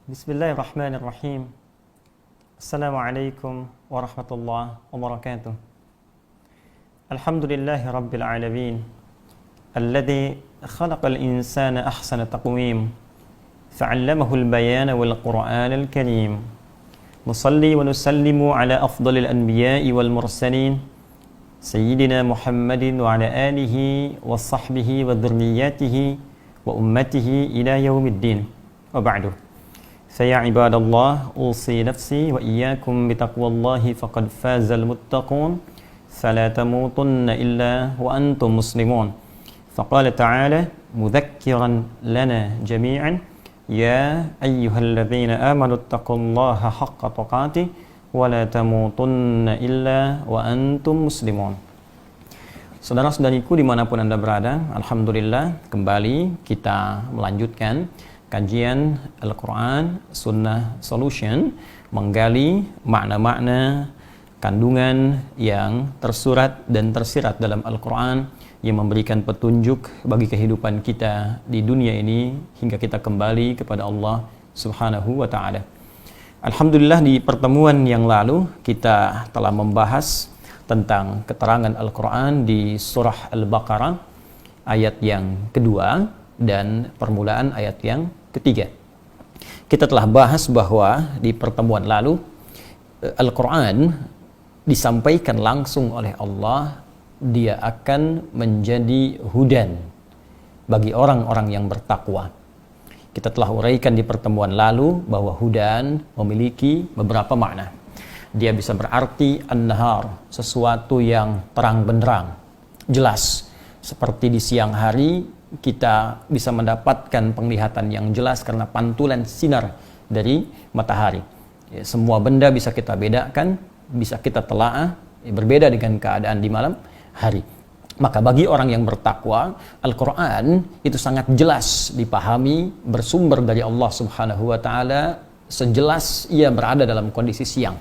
Bismillahirrahmanirrahim. Assalamualaikum warahmatullahi wabarakatuh. Alhamdulillahi rabbil alamin. Alladhi khalaqal insana ahsana taqwim. Fa'allamahul bayana wal qur'anal karim. Nusalli wa nusallimu ala afdalil anbiya'i wal mursalin. Sayyidina Muhammadin wa ala alihi wa sahbihi wa dhurriyyatihi wa ummatihi ila yaumiddin. Wa ba'du. فيا عباد الله أوصي نفسي وإياكم بتقوى الله فقد فاز المتقون فلا تموتن إلا وأنتم مسلمون فقال تعالى مذكرا لنا جميعا يا أيها الذين آمنوا اتقوا الله حق تقاته ولا تموتن إلا وأنتم مسلمون. Saudara-saudariku dimanapun Anda berada, Alhamdulillah kembali kita melanjutkan kajian Al-Quran Sunnah Solution, menggali makna-makna kandungan yang tersurat dan tersirat dalam Al-Quran yang memberikan petunjuk bagi kehidupan kita di dunia ini hingga kita kembali kepada Allah Subhanahu wa Ta'ala. Alhamdulillah di pertemuan yang lalu kita telah membahas tentang keterangan Al-Quran di surah Al-Baqarah ayat yang kedua dan permulaan ayat yang ketiga. Kita telah bahas bahwa di pertemuan lalu Al-Quran disampaikan langsung oleh Allah, dia akan menjadi hudan bagi orang-orang yang bertakwa. Kita telah uraikan di pertemuan lalu bahwa hudan memiliki beberapa makna. Dia bisa berarti an-nahar, sesuatu yang terang benderang, jelas. Seperti di siang hari kita bisa mendapatkan penglihatan yang jelas karena pantulan sinar dari matahari. Ya, semua benda bisa kita bedakan, bisa kita telaah, berbeda dengan keadaan di malam hari. Maka bagi orang yang bertakwa, Al-Quran itu sangat jelas dipahami, bersumber dari Allah Subhanahu wa Ta'ala, sejelas ia berada dalam kondisi siang.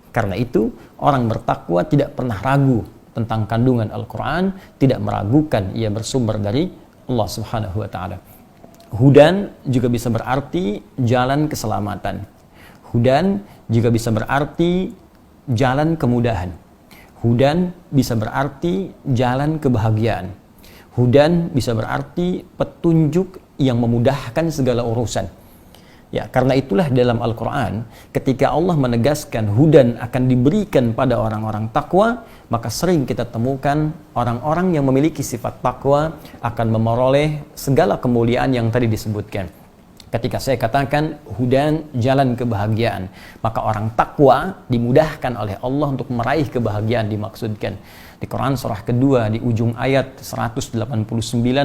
Karena itu, orang bertakwa tidak pernah ragu tentang kandungan Al-Quran, tidak meragukan ia bersumber dari Allah Subhanahu wa Ta'ala. Hudan juga bisa berarti jalan keselamatan. Hudan juga bisa berarti jalan kemudahan. Hudan bisa berarti jalan kebahagiaan. Hudan bisa berarti petunjuk yang memudahkan segala urusan. Ya, karena itulah dalam Al-Quran ketika Allah menegaskan hudan akan diberikan pada orang-orang takwa, maka sering kita temukan orang-orang yang memiliki sifat takwa akan memperoleh segala kemuliaan yang tadi disebutkan. Ketika saya katakan hudan jalan kebahagiaan, maka orang takwa dimudahkan oleh Allah untuk meraih kebahagiaan dimaksudkan. Di Quran surah kedua di ujung ayat 189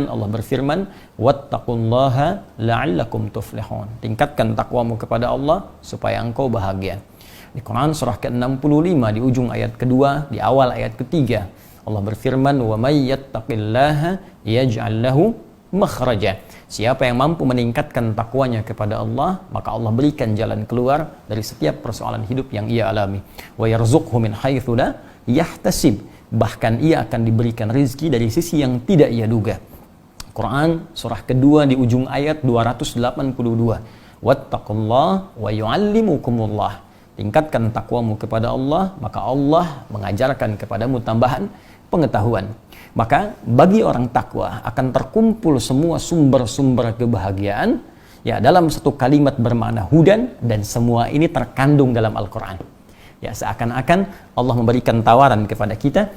Allah berfirman, wattaqullaha la'allakum tuflihun. Tingkatkan takwamu kepada Allah supaya engkau bahagia. Di Quran surah ke-65 di ujung ayat kedua di awal ayat ketiga Allah berfirman, wa may yattaqillaha yaj'al lahu makhraja. Siapa yang mampu meningkatkan takwanya kepada Allah, maka Allah berikan jalan keluar dari setiap persoalan hidup yang ia alami. Wa yarzuqhu min haitsu la yahtasib. Bahkan ia akan diberikan rizki dari sisi yang tidak ia duga. Quran surah kedua di ujung ayat 282. Wattaqullaha wa yu'allimukumullah. Tingkatkan takwamu kepada Allah, maka Allah mengajarkan kepadamu tambahan pengetahuan. Maka bagi orang takwa akan terkumpul semua sumber-sumber kebahagiaan ya dalam satu kalimat bermakna hudan, dan semua ini terkandung dalam Al-Quran. Ya, seakan-akan Allah memberikan tawaran kepada kita,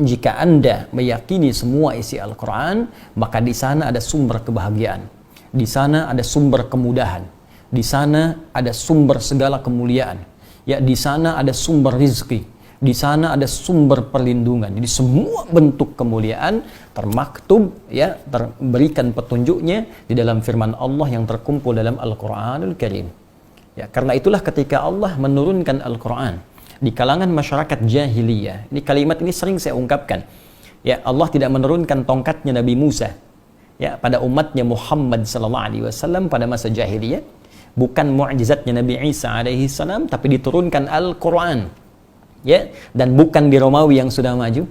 jika Anda meyakini semua isi Al-Quran, maka di sana ada sumber kebahagiaan, di sana ada sumber kemudahan, di sana ada sumber segala kemuliaan, ya di sana ada sumber rizki, di sana ada sumber perlindungan. Jadi semua bentuk kemuliaan termaktub, ya terberikan petunjuknya di dalam firman Allah yang terkumpul dalam Al-Quranul Karim. Ya, karena itulah ketika Allah menurunkan Al-Quran di kalangan masyarakat jahiliyah, ini kalimat ini sering saya ungkapkan. Ya, Allah tidak menurunkan tongkatnya Nabi Musa ya pada umatnya Muhammad sallallahu alaihi wasallam pada masa jahiliyah, bukan mukjizatnya Nabi Isa alaihi salam, tapi diturunkan Al-Quran. Ya, dan bukan di Romawi yang sudah maju,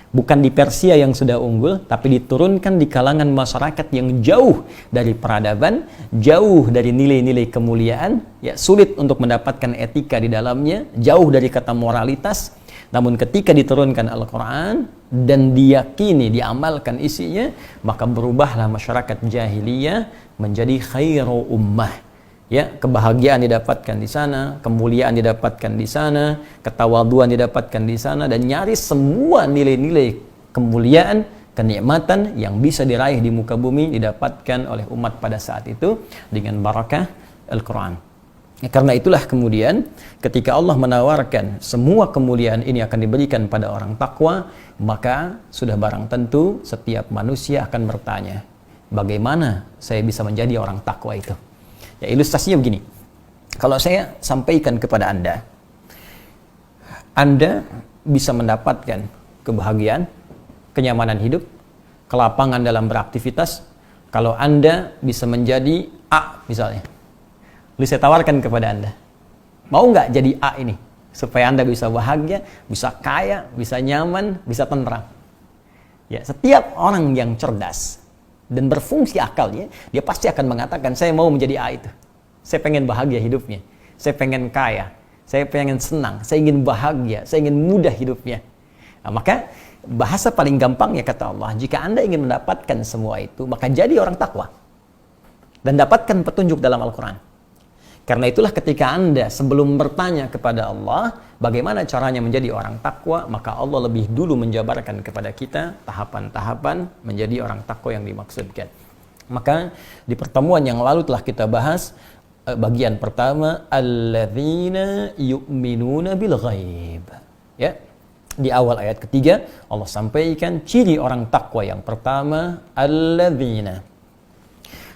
Bukan di Persia yang sudah unggul, tapi diturunkan di kalangan masyarakat yang jauh dari peradaban, jauh dari nilai-nilai kemuliaan, ya sulit untuk mendapatkan etika di dalamnya, jauh dari kata moralitas. Namun ketika diturunkan Al-Quran dan diyakini, diamalkan isinya, maka berubahlah masyarakat jahiliyah menjadi khairu ummah. Ya, kebahagiaan didapatkan di sana, kemuliaan didapatkan di sana, ketawaduan didapatkan di sana, dan nyaris semua nilai-nilai kemuliaan, kenikmatan yang bisa diraih di muka bumi didapatkan oleh umat pada saat itu dengan barakah Al-Quran. Ya, karena itulah kemudian ketika Allah menawarkan semua kemuliaan ini akan diberikan pada orang takwa, maka sudah barang tentu setiap manusia akan bertanya, bagaimana saya bisa menjadi orang takwa itu? Ya, ilustrasinya begini. Kalau saya sampaikan kepada Anda bisa mendapatkan kebahagiaan, kenyamanan hidup, kelapangan dalam beraktivitas kalau Anda bisa menjadi A misalnya. Lalu saya tawarkan kepada Anda, mau nggak jadi A ini? Supaya Anda bisa bahagia, bisa kaya, bisa nyaman, bisa tenteram. Ya, setiap orang yang cerdas dan berfungsi akalnya, dia pasti akan mengatakan, saya mau menjadi A itu. Saya pengen bahagia hidupnya. Saya pengen kaya. Saya pengen senang. Saya ingin bahagia. Saya ingin mudah hidupnya. Nah, maka bahasa paling gampang ya kata Allah, jika Anda ingin mendapatkan semua itu, maka jadi orang takwa. Dan dapatkan petunjuk dalam Al-Quran. Karena itulah ketika Anda sebelum bertanya kepada Allah, bagaimana caranya menjadi orang takwa, maka Allah lebih dulu menjabarkan kepada kita tahapan-tahapan menjadi orang takwa yang dimaksudkan. Maka di pertemuan yang lalu telah kita bahas bagian pertama, alladzina yu'minuna bil ghaib. Ya. Di awal ayat ketiga Allah sampaikan ciri orang takwa yang pertama, alladzina.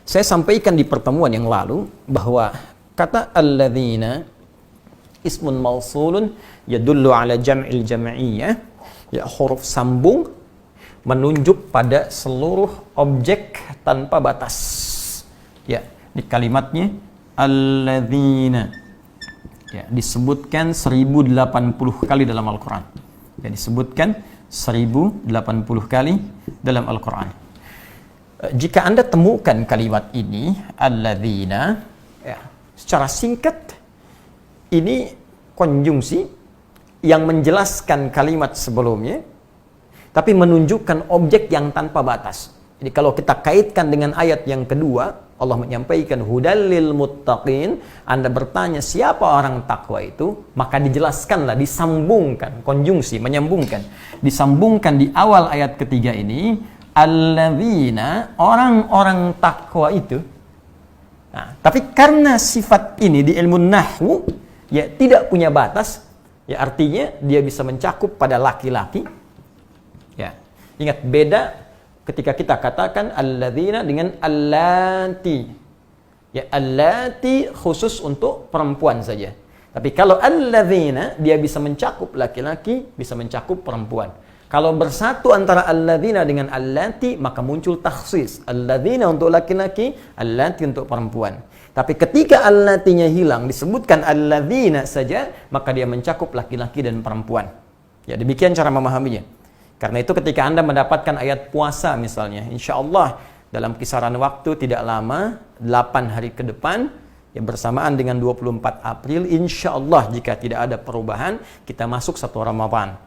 Saya sampaikan di pertemuan yang lalu bahwa kata alladzina ismun mausulun yadullu ala jam'il jam'iyyah, ya huruf sambung menunjuk pada seluruh objek tanpa batas. Ya, di kalimatnya alladzina, ya, disebutkan 1080 kali dalam Al-Quran. Ya, disebutkan 1080 kali dalam Al-Quran. Jika Anda temukan kalimat ini alladzina, ya, secara singkat ini konjungsi yang menjelaskan kalimat sebelumnya tapi menunjukkan objek yang tanpa batas. Jadi kalau kita kaitkan dengan ayat yang kedua, Allah menyampaikan hudal lil muttaqin, Anda bertanya siapa orang takwa itu, maka dijelaskanlah, disambungkan, konjungsi, menyambungkan. Disambungkan di awal ayat ketiga ini, alladzina, orang-orang takwa itu. Nah, tapi karena sifat ini di ilmu nahwu ya tidak punya batas, ya artinya dia bisa mencakup pada laki-laki. Ya. Ingat beda ketika kita katakan alladzina dengan allati. Ya, allati khusus untuk perempuan saja. Tapi kalau alladzina dia bisa mencakup laki-laki, bisa mencakup perempuan. Kalau bersatu antara alladzina dengan allati, maka muncul takhsis. Alladzina untuk laki-laki, allati untuk perempuan. Tapi ketika allatinya hilang, disebutkan alladzina saja, maka dia mencakup laki-laki dan perempuan. Ya, demikian cara memahaminya. Karena itu ketika Anda mendapatkan ayat puasa misalnya, insya Allah dalam kisaran waktu tidak lama, 8 hari ke depan, yang bersamaan dengan 24 April, insya Allah jika tidak ada perubahan, kita masuk 1 Ramadan.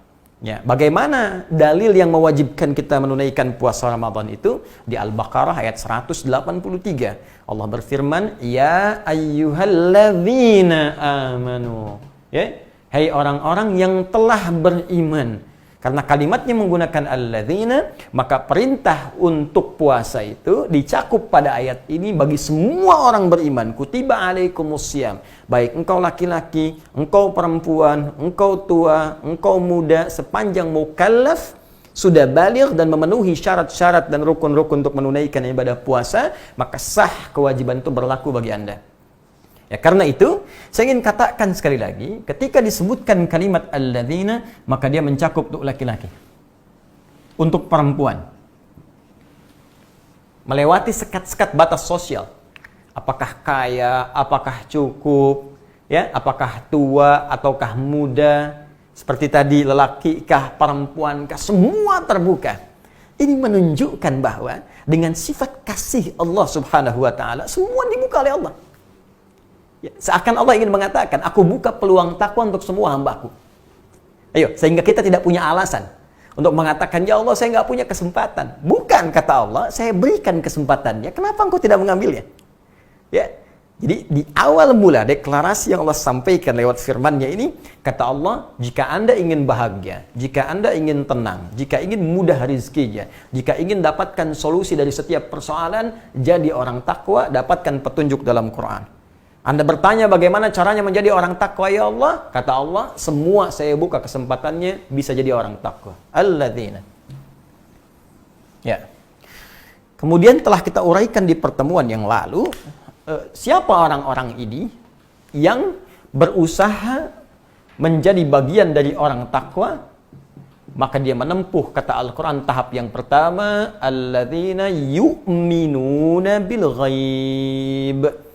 Ya, bagaimana dalil yang mewajibkan kita menunaikan puasa Ramadan itu? Di Al-Baqarah ayat 183. Allah berfirman, ya ayyuhalladzina amanu. Ya, hai orang-orang yang telah beriman. Karena kalimatnya menggunakan alladzina, maka perintah untuk puasa itu dicakup pada ayat ini bagi semua orang beriman. Kutiba alaikumussyam. Baik engkau laki-laki, engkau perempuan, engkau tua, engkau muda, sepanjang mukallaf sudah baligh dan memenuhi syarat-syarat dan rukun-rukun untuk menunaikan ibadah puasa, maka sah kewajiban itu berlaku bagi Anda. Ya, karena itu, saya ingin katakan sekali lagi, ketika disebutkan kalimat alladzina, maka dia mencakup untuk laki-laki. Untuk perempuan. Melewati sekat-sekat batas sosial. Apakah kaya, apakah cukup, ya, apakah tua, ataukah muda. Seperti tadi, lelaki kah, perempuan kah, semua terbuka. Ini menunjukkan bahwa dengan sifat kasih Allah Subhanahu wa taala, semua dibuka oleh Allah. Ya, seakan Allah ingin mengatakan, aku buka peluang takwa untuk semua hambaku. Ayo, sehingga kita tidak punya alasan untuk mengatakan, ya Allah, saya nggak punya kesempatan. Bukan, kata Allah, saya berikan kesempatannya. Kenapa engkau tidak mengambilnya? Ya, jadi di awal mula deklarasi yang Allah sampaikan lewat firman-Nya ini, kata Allah, jika Anda ingin bahagia, jika Anda ingin tenang, jika ingin mudah rezekinya, jika ingin dapatkan solusi dari setiap persoalan, jadi orang takwa, dapatkan petunjuk dalam Quran. Anda bertanya bagaimana caranya menjadi orang takwa, ya Allah? Kata Allah, semua saya buka kesempatannya bisa jadi orang takwa. Alladzina. Ya. Kemudian telah kita uraikan di pertemuan yang lalu, siapa orang-orang ini yang berusaha menjadi bagian dari orang takwa, maka dia menempuh, kata Al-Quran, tahap yang pertama, alladzina yu'minuna bil ghaib.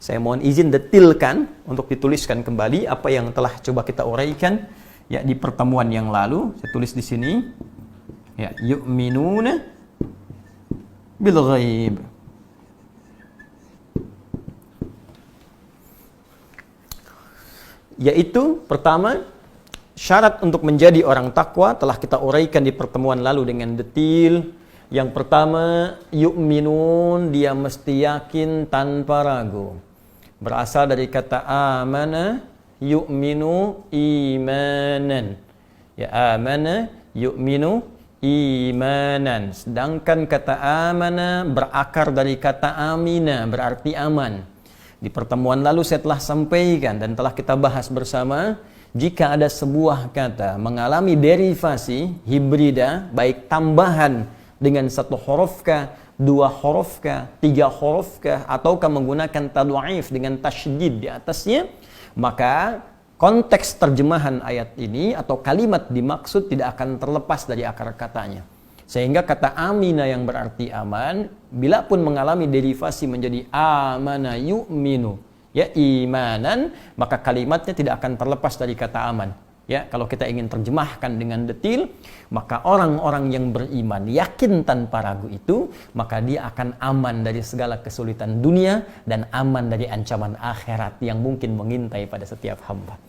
Saya mohon izin detilkan untuk dituliskan kembali apa yang telah coba kita uraikan ya di pertemuan yang lalu. Saya tulis di sini. Ya, yu'minuna bil ghaib. Yaitu pertama, syarat untuk menjadi orang takwa telah kita uraikan di pertemuan lalu dengan detil. Yang pertama, yu'minun, dia mesti yakin tanpa ragu. Berasal dari kata amana, yu'minu imanan. Ya, amana, yu'minu imanan. Sedangkan kata amana berakar dari kata amina, berarti aman. Di pertemuan lalu saya telah sampaikan dan telah kita bahas bersama, jika ada sebuah kata mengalami derivasi hibrida, baik tambahan dengan satu huruf kah, dua huruf kah, tiga huruf kah, ataukah menggunakan tadwaif dengan tasydid di atasnya, maka konteks terjemahan ayat ini atau kalimat dimaksud tidak akan terlepas dari akar katanya. Sehingga kata amina yang berarti aman, bila pun mengalami derivasi menjadi amana yu'minu, ya imanan, maka kalimatnya tidak akan terlepas dari kata aman. Ya, kalau kita ingin terjemahkan dengan detil, maka orang-orang yang beriman yakin tanpa ragu itu, maka dia akan aman dari segala kesulitan dunia dan aman dari ancaman akhirat yang mungkin mengintai pada setiap hamba.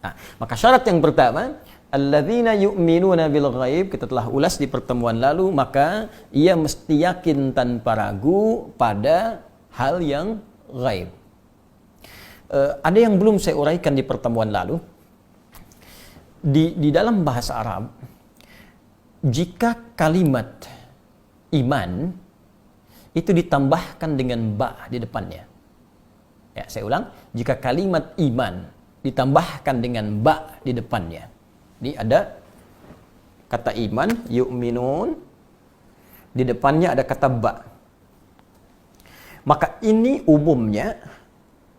Nah, maka syarat yang pertama, alladzina yu'minuna bil ghaib, kita telah ulas di pertemuan lalu, maka ia mesti yakin tanpa ragu pada hal yang ghaib. Ada yang belum saya uraikan di pertemuan lalu. Di dalam bahasa Arab, jika kalimat iman itu ditambahkan dengan ba di depannya. Ya, saya ulang, jika kalimat iman ditambahkan dengan ba di depannya. Ini ada kata iman, yu'minun, di depannya ada kata ba. Maka ini umumnya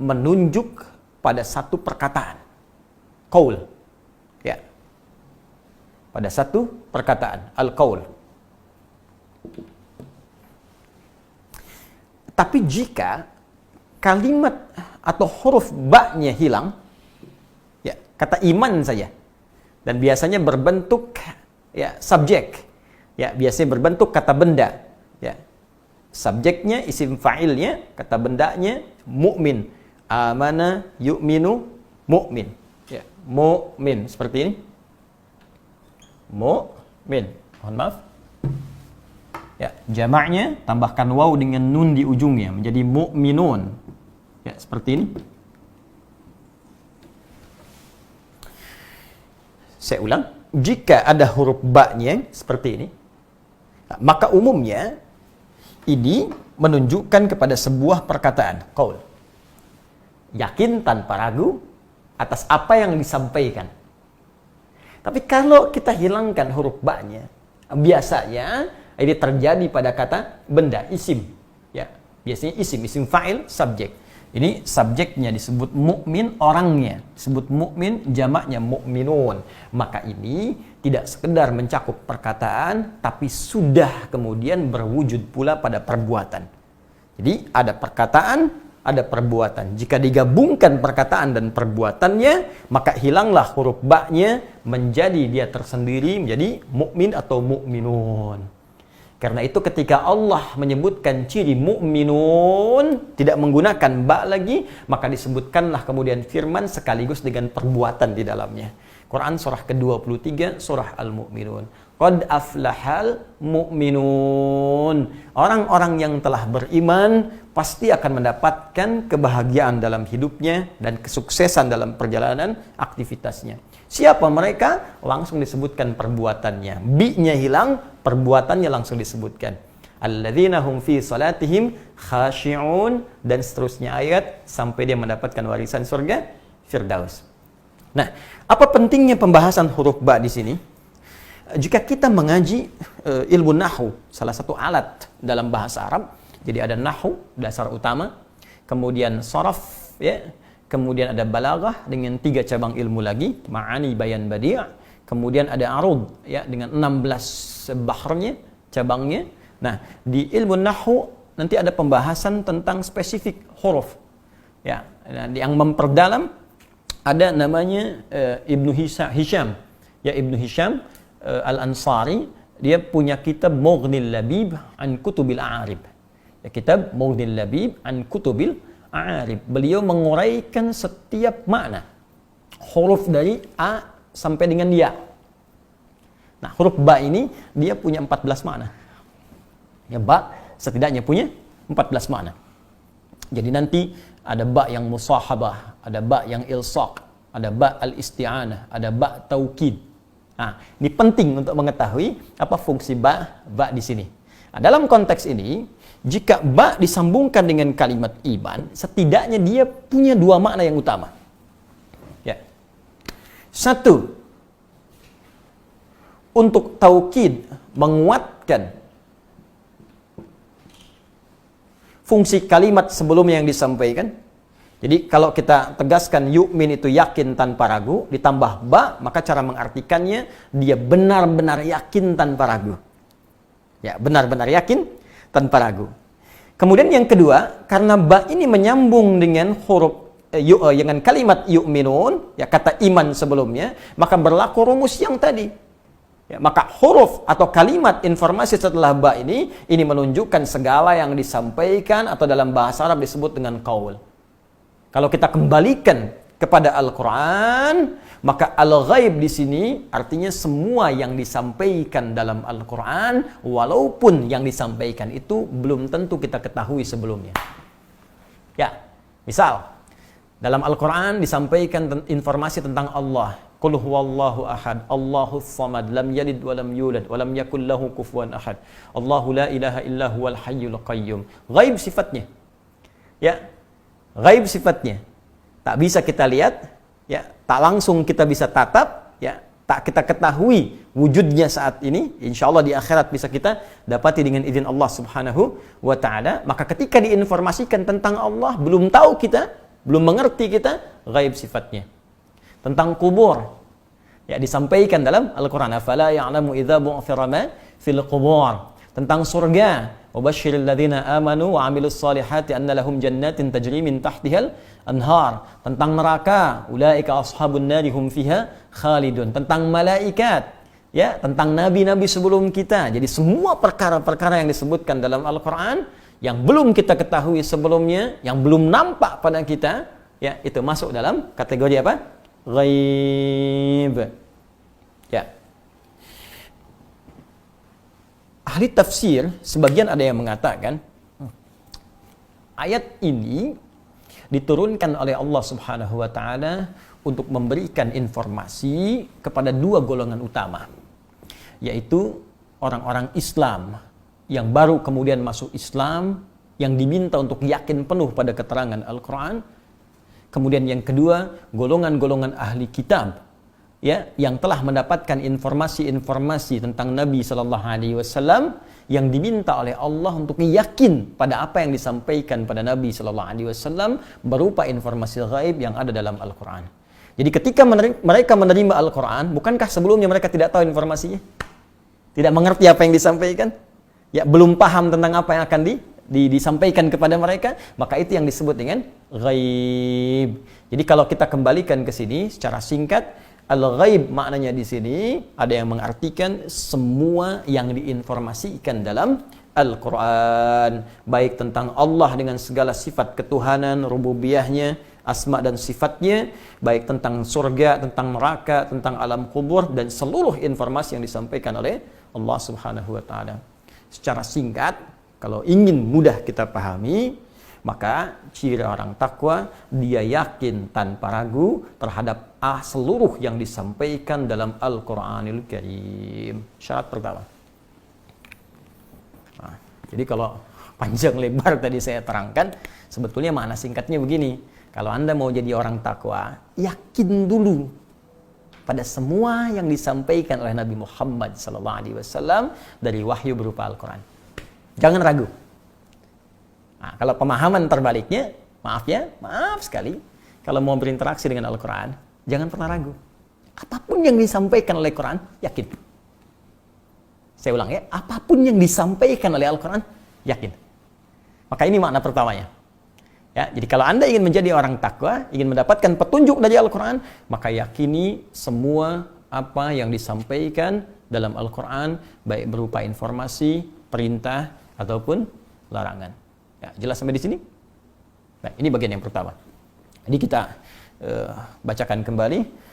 menunjuk pada satu perkataan, qaul. Ya, pada satu perkataan, al-qaul. Tapi jika kalimat atau huruf ba-nya hilang, ya, kata iman saja, dan biasanya berbentuk ya subjek, ya, biasanya berbentuk kata benda, ya, subjeknya isim fa'ilnya, kata bendanya mukmin, amana yu'minu mukmin. Ya, mu'min seperti ini. Mu'min. Mohon maaf. Ya, jamaknya tambahkan waw dengan nun di ujungnya menjadi mu'minun. Ya, seperti ini. Saya ulang, jika ada huruf ba-nya seperti ini, maka umumnya ini menunjukkan kepada sebuah perkataan, qaul. Yakin tanpa ragu atas apa yang disampaikan. Tapi kalau kita hilangkan huruf ba-nya, biasanya ini terjadi pada kata benda, isim. Ya, biasanya isim fa'il, subjek. Ini subjeknya disebut mukmin, orangnya disebut mukmin, jamaknya mukminun. Maka ini tidak sekedar mencakup perkataan, tapi sudah kemudian berwujud pula pada perbuatan. Jadi ada perkataan, ada perbuatan. Jika digabungkan perkataan dan perbuatannya, maka hilanglah huruf ba-nya menjadi dia tersendiri menjadi mukmin atau mukminun. Karena itu ketika Allah menyebutkan ciri mukminun tidak menggunakan ba lagi, maka disebutkanlah kemudian firman sekaligus dengan perbuatan di dalamnya. Quran surah ke-23 surah Al-Mu'minun. Qad aflahal mu'minun. Orang-orang yang telah beriman pasti akan mendapatkan kebahagiaan dalam hidupnya dan kesuksesan dalam perjalanan aktivitasnya. Siapa mereka? Langsung disebutkan perbuatannya. Bi-nya hilang, perbuatannya langsung disebutkan. Alladzina hum fi salatihim khashi'un, dan seterusnya ayat sampai dia mendapatkan warisan surga Firdaus. Nah, apa pentingnya pembahasan huruf ba di sini? Jika kita mengaji ilmu nahwu, salah satu alat dalam bahasa Arab, jadi ada nahwu, dasar utama, kemudian saraf, ya, kemudian ada balaghah dengan 3 cabang ilmu lagi, ma'ani, bayan, badi', kemudian ada arud, ya, dengan 16 bahrnya, cabangnya. Nah, di ilmu nahwu nanti ada pembahasan tentang spesifik huruf, ya, yang memperdalam ada namanya Ibnu Hisham, ya, Ibnu Hisham Al-Ansari, dia punya kitab Mughnil Labib an Kutubil A'arib. Ya, kitab Mughnil Labib an Kutubil A'arib. Beliau menguraikan setiap makna huruf dari A sampai dengan Ya. Nah, huruf ba ini dia punya 14 makna. Ya, ba setidaknya punya 14 makna. Jadi nanti ada ba yang musahabah, ada ba yang ilsaq, ada ba al-isti'anah, ada ba taukid. Nah, ini penting untuk mengetahui apa fungsi ba di sini. Nah, dalam konteks ini, jika ba disambungkan dengan kalimat iman, setidaknya dia punya 2 makna yang utama. Ya. 1, untuk taukid, menguatkan fungsi kalimat sebelumnya yang disampaikan. Jadi kalau kita tegaskan yu'min itu yakin tanpa ragu, ditambah ba, maka cara mengartikannya dia benar-benar yakin tanpa ragu. Ya, benar-benar yakin tanpa ragu. Kemudian yang kedua, karena ba ini menyambung dengan huruf dengan kalimat yu'minun, ya, kata iman sebelumnya, maka berlaku rumus yang tadi. Ya, maka huruf atau kalimat informasi setelah ba ini menunjukkan segala yang disampaikan atau dalam bahasa Arab disebut dengan qaul. Kalau kita kembalikan kepada Al-Quran, maka al-ghaib di sini artinya semua yang disampaikan dalam Al-Quran, walaupun yang disampaikan itu belum tentu kita ketahui sebelumnya. Ya, misal dalam Al-Quran disampaikan informasi tentang Allah. Qul huwallahu ahad, Allahus samad, lam yalid wa lam yulad, wa lam yakul lahu kufuwan ahad. Allahu la ilaha illa huwal hayyul qayyum. Ghaib sifatnya. Ya. Ghaib sifatnya. Tak bisa kita lihat, ya, tak langsung kita bisa tatap, ya, tak kita ketahui wujudnya saat ini. Insyaallah di akhirat bisa kita dapati dengan izin Allah Subhanahu wa taala. Maka ketika diinformasikan tentang Allah, belum tahu kita, belum mengerti kita, ghaib sifatnya. Tentang kubur, ya, disampaikan dalam Al-Qur'an, afala ya'lamu idza bu'thira ma fil qubur. Tentang surga, wabashshiril ladzina amanu wa 'amilus solihati anna lahum jannatin tajri min tahtihal anhar. Tentang neraka, ulaika ashabun nari hum fiha khalidun. Tentang malaikat, ya, tentang nabi-nabi sebelum kita. Jadi semua perkara-perkara yang disebutkan dalam Al-Qur'an yang belum kita ketahui sebelumnya, yang belum nampak pada kita, ya, itu masuk dalam kategori apa? Ghaib. Ya. Ahli tafsir, sebagian ada yang mengatakan ayat ini diturunkan oleh Allah Subhanahu wa taala untuk memberikan informasi kepada 2 golongan utama, yaitu orang-orang Islam yang baru kemudian masuk Islam, yang diminta untuk yakin penuh pada keterangan Al-Quran. Kemudian yang kedua, golongan-golongan ahli kitab, ya, yang telah mendapatkan informasi-informasi tentang Nabi Sallallahu Alaihi Wasallam, yang diminta oleh Allah untuk yakin pada apa yang disampaikan pada Nabi Sallallahu Alaihi Wasallam berupa informasi ghaib yang ada dalam Al-Quran. Jadi ketika mereka menerima Al-Quran, bukankah sebelumnya mereka tidak tahu informasinya? Tidak mengerti apa yang disampaikan? Ya, belum paham tentang apa yang akan disampaikan kepada mereka, maka itu yang disebut dengan ghaib. Jadi kalau kita kembalikan ke sini secara singkat, al-ghaib maknanya di sini ada yang mengartikan semua yang diinformasikan dalam Al-Quran, baik tentang Allah dengan segala sifat ketuhanan, rububiyahnya, asma dan sifatnya, baik tentang surga, tentang neraka, tentang alam kubur, dan seluruh informasi yang disampaikan oleh Allah Subhanahu wa Ta'ala. Secara singkat, kalau ingin mudah kita pahami, maka ciri orang takwa, dia yakin tanpa ragu terhadap seluruh yang disampaikan dalam Al-Quranil Karim. Syarat pertama. Jadi kalau panjang lebar tadi saya terangkan, sebetulnya makna singkatnya begini. Kalau Anda mau jadi orang takwa, yakin dulu pada semua yang disampaikan oleh Nabi Muhammad SAW dari wahyu berupa Al-Quran. Jangan ragu. Nah, kalau pemahaman terbaliknya, maaf sekali, kalau mau berinteraksi dengan Al-Quran, jangan pernah ragu. Apapun yang disampaikan oleh Quran, yakin. Saya ulang ya, apapun yang disampaikan oleh Al-Quran, yakin. Maka ini makna pertamanya. Ya, jadi kalau Anda ingin menjadi orang takwa, ingin mendapatkan petunjuk dari Al-Quran, maka yakini semua apa yang disampaikan dalam Al-Quran, baik berupa informasi, perintah, ataupun larangan. Ya, jelas sampai di sini? Nah, ini bagian yang pertama. Jadi kita bacakan kembali.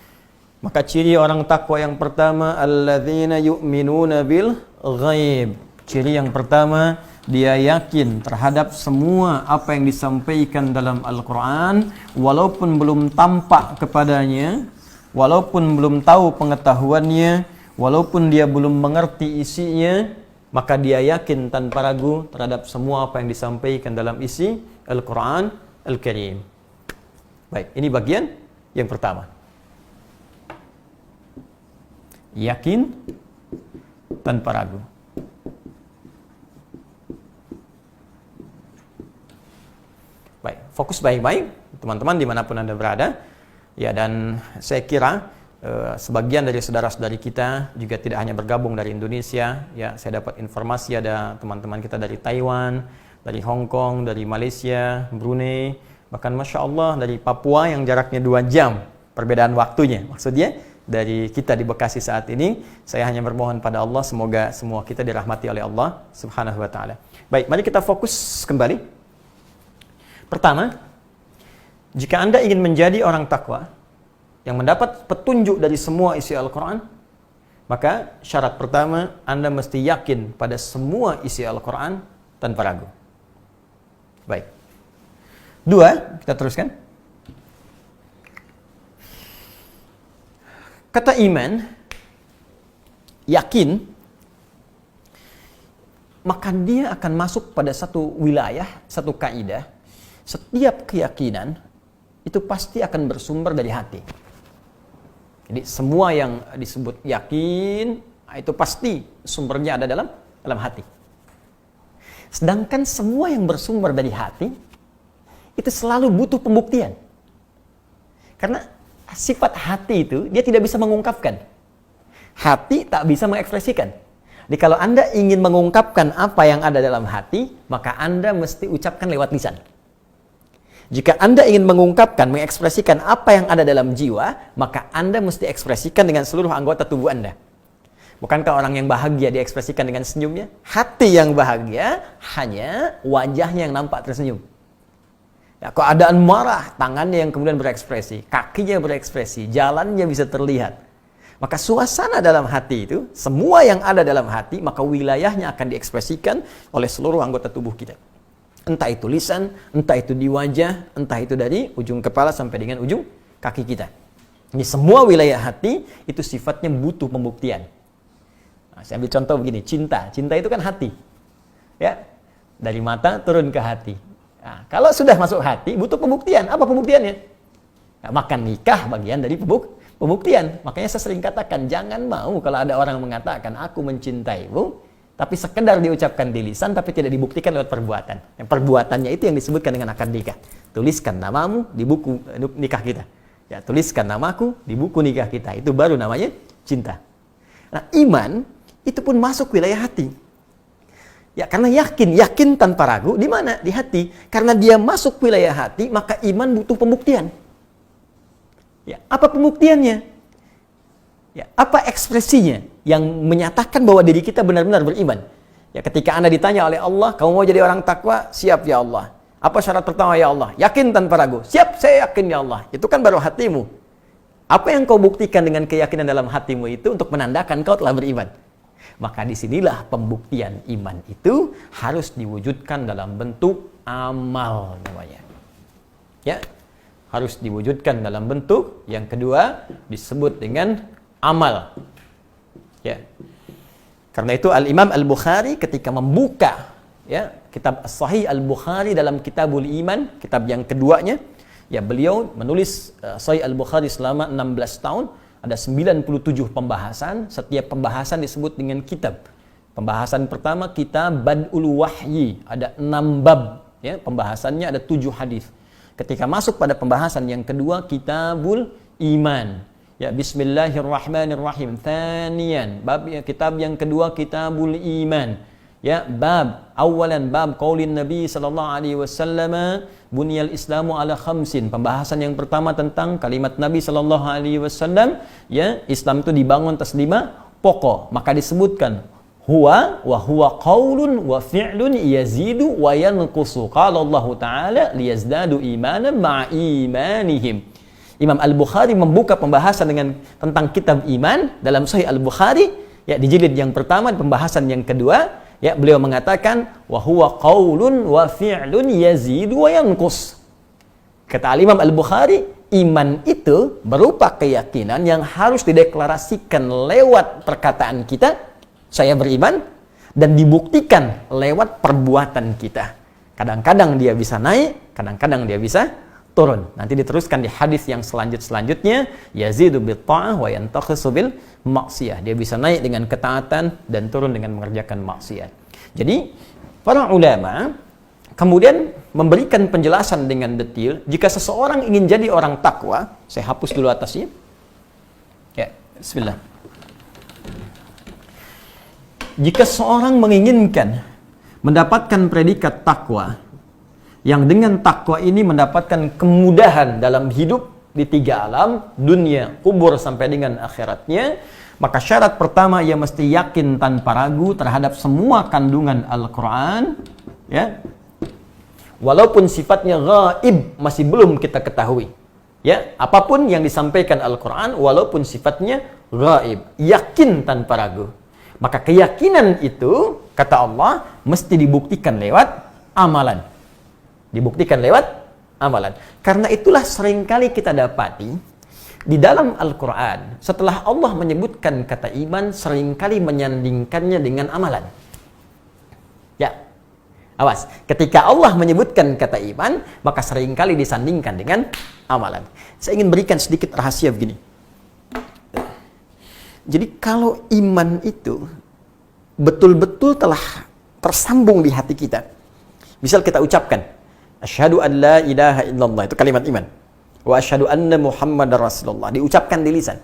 Maka ciri orang takwa yang pertama, alladzina yu'minuna bil ghaib. Ciri yang pertama, dia yakin terhadap semua apa yang disampaikan dalam Al-Quran, walaupun belum tampak kepadanya, walaupun belum tahu pengetahuannya, walaupun dia belum mengerti isinya, maka dia yakin tanpa ragu terhadap semua apa yang disampaikan dalam isi Al-Quran Al-Karim. Baik, ini bagian yang pertama. Yakin tanpa ragu. Baik, fokus baik-baik teman-teman dimanapun Anda berada. Ya, dan saya kira sebagian dari saudara-saudari kita juga tidak hanya bergabung dari Indonesia. Ya, saya dapat informasi ada teman-teman kita dari Taiwan, dari Hong Kong, dari Malaysia, Brunei, bahkan Masya Allah dari Papua yang jaraknya 2 jam perbedaan waktunya. Maksudnya dari kita di Bekasi saat ini, saya hanya bermohon pada Allah semoga semua kita dirahmati oleh Allah Subhanahu wa Ta'ala. Baik, mari kita fokus kembali. Pertama, jika Anda ingin menjadi orang takwa yang mendapat petunjuk dari semua isi Al-Quran, maka syarat pertama, Anda mesti yakin pada semua isi Al-Quran tanpa ragu. Baik. 2, kita teruskan. Kata iman, yakin, maka dia akan masuk pada satu wilayah, satu kaidah. Setiap keyakinan itu pasti akan bersumber dari hati. Jadi semua yang disebut yakin itu pasti sumbernya ada dalam hati. Sedangkan semua yang bersumber dari hati itu selalu butuh pembuktian. Karena sifat hati itu dia tidak bisa mengungkapkan. Hati tak bisa mengekspresikan. Jadi kalau Anda ingin mengungkapkan apa yang ada dalam hati, maka Anda mesti ucapkan lewat lisan. Jika Anda ingin mengungkapkan, mengekspresikan apa yang ada dalam jiwa, maka Anda mesti ekspresikan dengan seluruh anggota tubuh Anda. Bukankah orang yang bahagia diekspresikan dengan senyumnya? Hati yang bahagia hanya wajahnya yang nampak tersenyum. Ya, keadaan marah, tangannya yang kemudian berekspresi, kakinya berekspresi, jalannya bisa terlihat. Maka suasana dalam hati itu, semua yang ada dalam hati, maka wilayahnya akan diekspresikan oleh seluruh anggota tubuh kita. Entah itu lisan, entah itu di wajah, entah itu dari ujung kepala sampai dengan ujung kaki kita. Ini semua wilayah hati itu sifatnya butuh pembuktian. Nah, saya ambil contoh begini, cinta itu kan hati. Ya, dari mata turun ke hati. Nah, kalau sudah masuk hati, butuh pembuktian. Apa pembuktiannya? Nah, maka nikah bagian dari pembuktian. Makanya saya sering katakan, jangan mau kalau ada orang mengatakan, aku mencintaimu, tapi sekedar diucapkan di lisan, tapi tidak dibuktikan lewat perbuatan. Yang perbuatannya itu yang disebutkan dengan akad nikah. Tuliskan namamu di buku nikah kita. Ya, tuliskan namaku di buku nikah kita. Itu baru namanya cinta. Nah, iman itu pun masuk wilayah hati. Ya, karena yakin tanpa ragu di mana? Di hati. Karena dia masuk wilayah hati, maka iman butuh pembuktian. Ya, apa pembuktiannya? Ya, apa ekspresinya yang menyatakan bahwa diri kita benar-benar beriman? Ya, ketika Anda ditanya oleh Allah, kamu mau jadi orang takwa? Siap ya Allah. Apa syarat pertama ya Allah? Yakin tanpa ragu. Siap, saya yakin ya Allah. Itu kan baru hatimu. Apa yang kau buktikan dengan keyakinan dalam hatimu itu untuk menandakan kau telah beriman? Maka disinilah pembuktian iman itu harus diwujudkan dalam bentuk amal namanya. Ya, harus diwujudkan dalam bentuk yang kedua disebut dengan amal. Ya. Karena itu Al-Imam Al-Bukhari ketika membuka ya kitab Sahih Al-Bukhari dalam Kitabul Iman, kitab yang keduanya, ya beliau menulis Sahih Al-Bukhari selama 16 tahun, ada 97 pembahasan, setiap pembahasan disebut dengan kitab. Pembahasan pertama kitab Bad'ul Wahyi, ada 6 bab, ya, pembahasannya ada 7 hadis. Ketika masuk pada pembahasan yang kedua Kitabul Iman, ya bismillahirrahmanirrahim. Thaniyan, bab kitab yang kedua Kitabul Iman. Ya, bab awalan bab qaulin Nabi sallallahu alaihi wasallam bunyal Islamu ala khamsin. Pembahasan yang pertama tentang kalimat Nabi sallallahu alaihi wasallam, ya, Islam itu dibangun atas 5 pokok. Maka disebutkan huwa qaulun wa fi'lun yazidu wa yanqusu. Qala Allah Ta'ala liyazdadu imanan ma'a imanihim. Imam Al-Bukhari membuka pembahasan tentang kitab iman dalam Sahih Al-Bukhari, ya, di jilid yang pertama, pembahasan yang kedua, ya, beliau mengatakan wa huwa qaulun wa fi'lun yazidu wa yanqus. Kata Imam Al-Bukhari, iman itu berupa keyakinan yang harus dideklarasikan lewat perkataan kita, saya beriman, dan dibuktikan lewat perbuatan kita. Kadang-kadang dia bisa naik, kadang-kadang dia bisa turun. Nanti diteruskan di hadis yang selanjutnya, yazidu bil ta'ah wa yantakhisu bil maksiyah. Dia bisa naik dengan ketaatan dan turun dengan mengerjakan maksiat. Jadi, para ulama kemudian memberikan penjelasan dengan detail, jika seseorang ingin jadi orang takwa, saya hapus dulu atasnya. Ya, bismillah. Jika seorang menginginkan mendapatkan predikat takwa, yang dengan takwa ini mendapatkan kemudahan dalam hidup di 3 alam, dunia, kubur, sampai dengan akhiratnya, maka syarat pertama ia mesti yakin tanpa ragu terhadap semua kandungan Al-Quran, ya, walaupun sifatnya ghaib, masih belum kita ketahui, ya, apapun yang disampaikan Al-Quran walaupun sifatnya ghaib, yakin tanpa ragu. Maka keyakinan itu, kata Allah, mesti dibuktikan lewat amalan. Dibuktikan lewat amalan. Karena itulah seringkali kita dapati di dalam Al-Quran, setelah Allah menyebutkan kata iman, seringkali menyandingkannya dengan amalan. Ya, awas. Ketika Allah menyebutkan kata iman, maka seringkali disandingkan dengan amalan. Saya ingin berikan sedikit rahasia begini. Jadi kalau iman itu betul-betul telah tersambung di hati kita. Misal kita ucapkan, asyhadu an la ilaha illallah, itu kalimat iman. Wa asyhadu anna Muhammadar Rasulullah, diucapkan di lisan.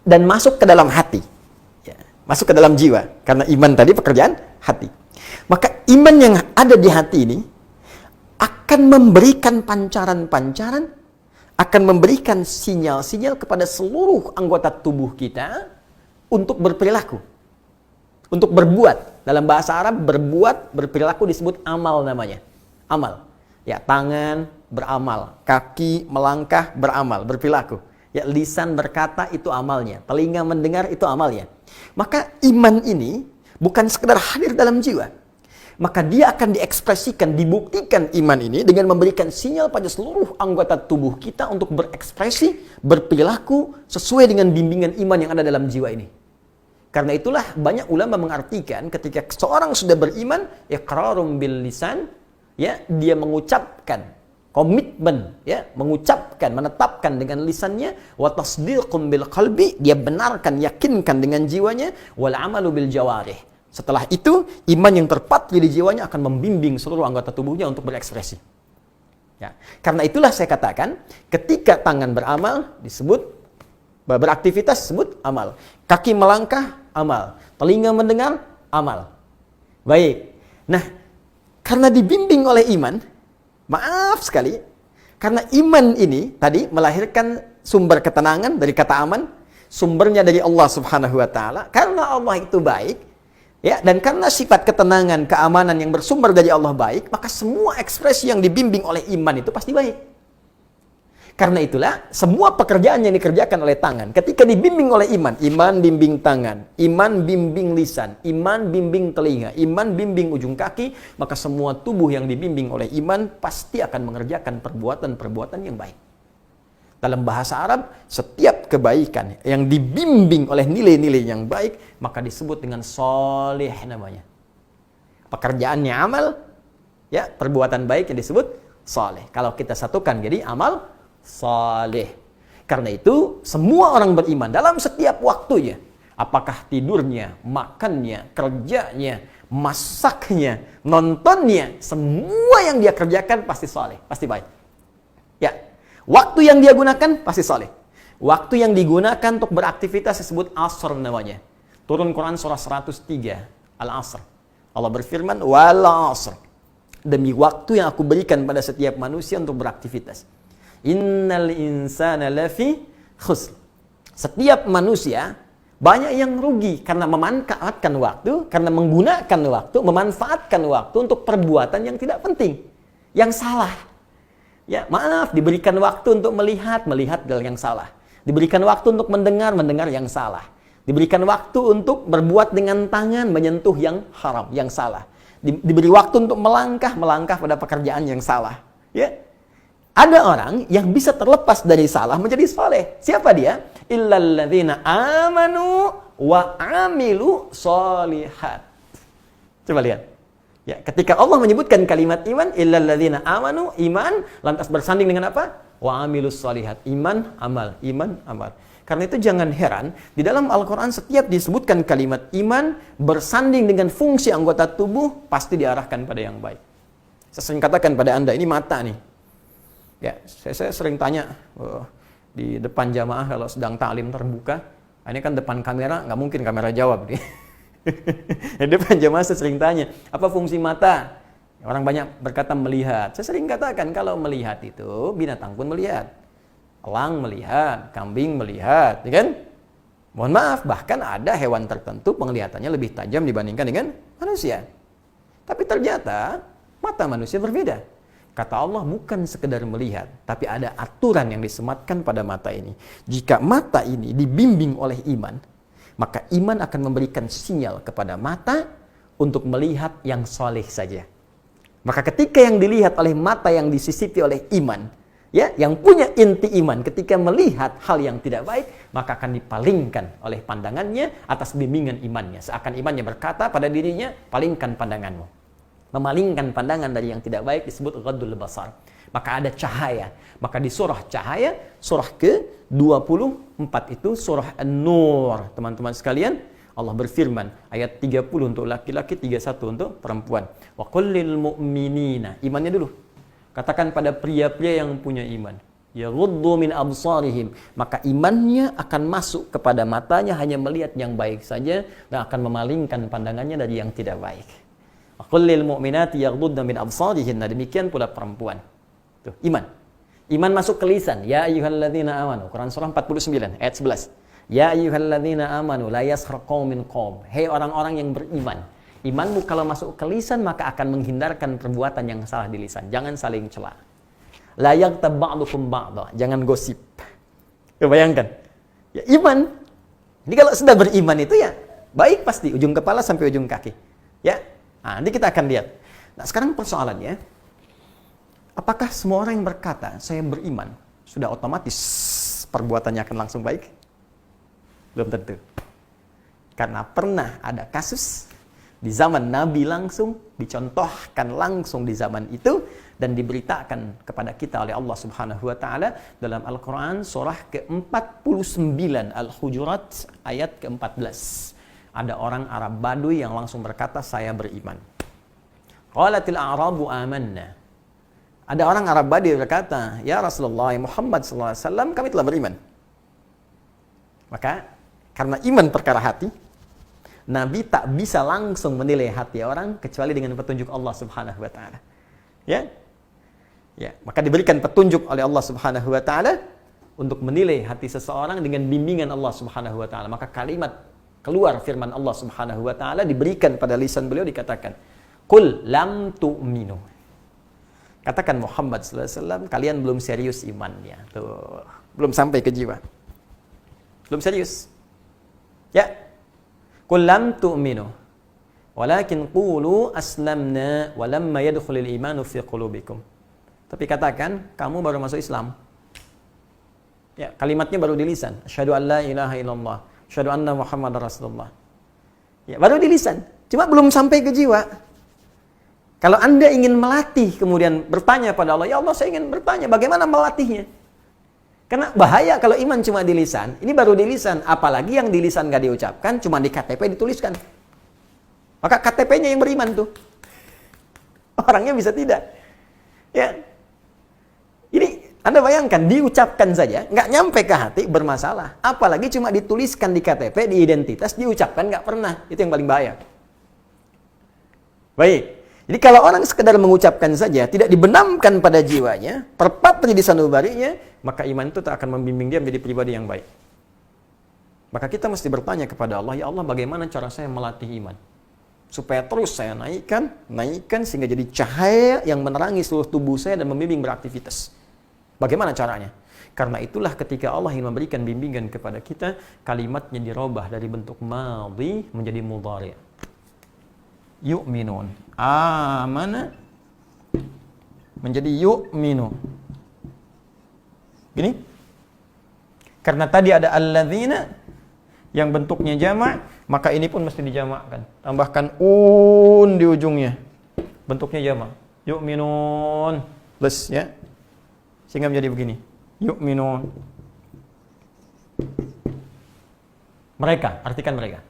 Dan masuk ke dalam hati. Ya, masuk ke dalam jiwa. Karena iman tadi pekerjaan hati. Maka iman yang ada di hati ini akan memberikan pancaran-pancaran, akan memberikan sinyal-sinyal kepada seluruh anggota tubuh kita untuk berperilaku, untuk berbuat. Dalam bahasa Arab, berbuat, berperilaku disebut amal namanya. Amal. Ya, tangan beramal, kaki melangkah beramal, berperilaku. Ya, lisan berkata itu amalnya, telinga mendengar itu amalnya. Maka iman ini bukan sekedar hadir dalam jiwa. Maka dia akan diekspresikan, dibuktikan iman ini dengan memberikan sinyal pada seluruh anggota tubuh kita untuk berekspresi, berperilaku sesuai dengan bimbingan iman yang ada dalam jiwa ini. Karena itulah banyak ulama mengartikan ketika seorang sudah beriman, iqrarum bil lisan, ya, dia mengucapkan komitmen, ya, mengucapkan, menetapkan dengan lisannya, wa tasdiqum bil qalbi, dia benarkan, yakinkan dengan jiwanya, wal amalu bil jawarih. Setelah itu, iman yang terpatri di jiwanya akan membimbing seluruh anggota tubuhnya untuk berekspresi. Ya. Karena itulah saya katakan, ketika tangan beramal disebut, beraktivitas disebut amal. Kaki melangkah, amal. Telinga mendengar, amal. baik. Nah, karena dibimbing oleh iman, maaf sekali, karena iman ini tadi melahirkan sumber ketenangan dari kata aman, sumbernya dari Allah Subhanahu wa taala. Karena Allah itu baik, ya, dan karena sifat ketenangan, keamanan yang bersumber dari Allah baik, maka semua ekspresi yang dibimbing oleh iman itu pasti baik. Karena itulah semua pekerjaan yang dikerjakan oleh tangan ketika dibimbing oleh iman, iman bimbing tangan, iman bimbing lisan, iman bimbing telinga, iman bimbing ujung kaki, maka semua tubuh yang dibimbing oleh iman pasti akan mengerjakan perbuatan-perbuatan yang baik. Dalam bahasa Arab, setiap kebaikan yang dibimbing oleh nilai-nilai yang baik, maka disebut dengan soleh namanya. Pekerjaannya amal, ya, perbuatan baik yang disebut soleh. Kalau kita satukan jadi amal saleh. Karena itu semua orang beriman dalam setiap waktunya, apakah tidurnya, makannya, kerjanya, masaknya, nontonnya, semua yang dia kerjakan pasti saleh, pasti baik. Ya, waktu yang dia gunakan pasti saleh. Waktu yang digunakan untuk beraktivitas disebut asr namanya. Turun Quran surah 103 Al-Asr. Allah berfirman, wal asr. Demi waktu yang aku berikan pada setiap manusia untuk beraktivitas. Innal insana lafi khusr. Setiap manusia banyak yang rugi karena memanfaatkan waktu, karena menggunakan waktu, memanfaatkan waktu untuk perbuatan yang tidak penting, yang salah. Ya, maaf, diberikan waktu untuk melihat hal yang salah. Diberikan waktu untuk mendengar yang salah. Diberikan waktu untuk berbuat dengan tangan, menyentuh yang haram, yang salah. Diberi waktu untuk melangkah pada pekerjaan yang salah. Ya. Ada orang yang bisa terlepas dari salah menjadi saleh. Siapa dia? Illalladzina amanu wa amilu sholihat. Coba lihat. Ya, ketika Allah menyebutkan kalimat iman, illalladzina amanu, iman, lantas bersanding dengan apa? Wa amilus sholihat. Iman, amal. Iman, amal. Karena itu jangan heran, di dalam Al-Quran setiap disebutkan kalimat iman, bersanding dengan fungsi anggota tubuh, pasti diarahkan pada yang baik. Saya sering katakan pada Anda, ini mata nih. Ya, saya sering tanya di depan jamaah kalau sedang taklim terbuka, ini kan depan kamera, nggak mungkin kamera jawab. Di depan jamaah saya sering tanya, apa fungsi mata? Orang banyak berkata melihat. Saya sering katakan kalau melihat itu binatang pun melihat, elang melihat, kambing melihat, ya kan? Mohon maaf, bahkan ada hewan tertentu penglihatannya lebih tajam dibandingkan dengan manusia. Tapi ternyata mata manusia berbeda. Kata Allah bukan sekedar melihat, tapi ada aturan yang disematkan pada mata ini. Jika mata ini dibimbing oleh iman, maka iman akan memberikan sinyal kepada mata untuk melihat yang soleh saja. Maka ketika yang dilihat oleh mata yang disisipi oleh iman, ya, yang punya inti iman, ketika melihat hal yang tidak baik, maka akan dipalingkan oleh pandangannya atas bimbingan imannya. Seakan imannya berkata pada dirinya, palingkan pandanganmu. Memalingkan pandangan dari yang tidak baik disebut ghaddul basar. Maka ada cahaya. Maka di surah cahaya, surah ke-24 itu surah An-Nur. Teman-teman sekalian, Allah berfirman, ayat 30 untuk laki-laki, 31 untuk perempuan. Wa qul lil mu'minina. Imannya dulu. Katakan pada pria-pria yang punya iman, yaghuddu min absarihim, maka imannya akan masuk kepada matanya hanya melihat yang baik saja dan akan memalingkan pandangannya dari yang tidak baik. Qul lil mu'minati yaghuddna min absarihinna, demikian pula perempuan. Tuh, iman. Iman masuk ke lisan. Ya ayyuhalladzina amanu. Quran surah 49 ayat 11. Ya ayyuhalladzina amanu la yaskhar qaumin qaum. Hei orang-orang yang beriman. Imanmu kalau masuk ke lisan maka akan menghindarkan perbuatan yang salah di lisan. Jangan saling cela. La yaghtab ba'dukum ba'dha. Jangan gosip. Bayangkan. Ya, iman. Ini kalau sudah beriman itu ya baik pasti ujung kepala sampai ujung kaki. Ya. Nah, nanti kita akan lihat. Nah, sekarang persoalannya, apakah semua orang yang berkata saya beriman sudah otomatis perbuatannya akan langsung baik? Belum tentu. Karena pernah ada kasus di zaman Nabi langsung, dicontohkan langsung di zaman itu, dan diberitakan kepada kita oleh Allah Subhanahu wa taala dalam Al-Qur'an surah ke-49 Al-Hujurat ayat ke-14. Ada orang Arab Badui yang langsung berkata saya beriman. Qalatil a'rabu amanna. Ada orang Arab Badui berkata, ya Rasulullah, ya Muhammad SAW, kami telah beriman. Maka karena iman perkara hati, Nabi tak bisa langsung menilai hati orang kecuali dengan petunjuk Allah Subhanahu wa taala. Ya. Ya, maka diberikan petunjuk oleh Allah Subhanahu wa taala untuk menilai hati seseorang dengan bimbingan Allah Subhanahu wa taala. Maka kalimat keluar firman Allah Subhanahu wa taala diberikan pada lisan beliau, dikatakan, "Qul lam tu'minu." Katakan Muhammad sallallahu alaihi wasallam, kalian belum serius imannya. Tuh, belum sampai ke jiwa. Belum serius. Ya. Qul lam tu'minu. Walakin qulu aslamna wa lamma yadkhulul imanu fi qulubikum. Tapi katakan, kamu baru masuk Islam. Ya, kalimatnya baru di lisan. Asyhadu an la ilaha illallah, asyhadu anna Muhammadar Rasulullah. Ya, baru di lisan. Cuma belum sampai ke jiwa. Kalau Anda ingin melatih, kemudian bertanya pada Allah, ya Allah saya ingin bertanya, bagaimana melatihnya? Karena bahaya kalau iman cuma di lisan, ini baru di lisan, apalagi yang di lisan gak diucapkan, cuma di KTP dituliskan. Maka KTP-nya yang beriman tuh. Orangnya bisa tidak. Ya. Ini Anda bayangkan, diucapkan saja, nggak nyampe ke hati, bermasalah. Apalagi cuma dituliskan di KTP, di identitas, diucapkan nggak pernah. Itu yang paling bahaya. Baik. Jadi kalau orang sekedar mengucapkan saja, tidak dibenamkan pada jiwanya, terpatri di sanubarinya, maka iman itu tak akan membimbing dia menjadi pribadi yang baik. Maka kita mesti bertanya kepada Allah, ya Allah bagaimana cara saya melatih iman? Supaya terus saya naikkan sehingga jadi cahaya yang menerangi seluruh tubuh saya dan membimbing beraktivitas. Bagaimana caranya? Karena itulah ketika Allah ingin memberikan bimbingan kepada kita, kalimatnya dirubah dari bentuk madhi menjadi mudhari'. Yu'minun. Amana menjadi yu'minu. Gini. Karena tadi ada alladzina yang bentuknya jamak, maka ini pun mesti dijamakkan. Tambahkan di ujungnya. Bentuknya jamak. Yu'minun. Plus ya. Sehingga menjadi begini. Yu'minun. Mereka, artikan mereka.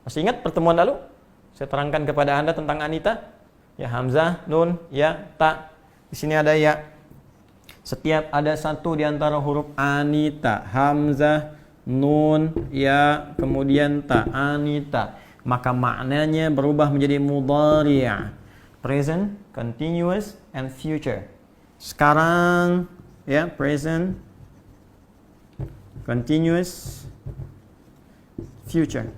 Masih ingat pertemuan lalu? Saya terangkan kepada Anda tentang Anita. Ya, hamzah, nun, ya, ta. Di sini ada ya. Setiap ada satu di antara huruf Anita, hamzah, nun, ya, kemudian ta, Anita, maka maknanya berubah menjadi mudhari', present, continuous, and future. Sekarang, ya, present, continuous, future.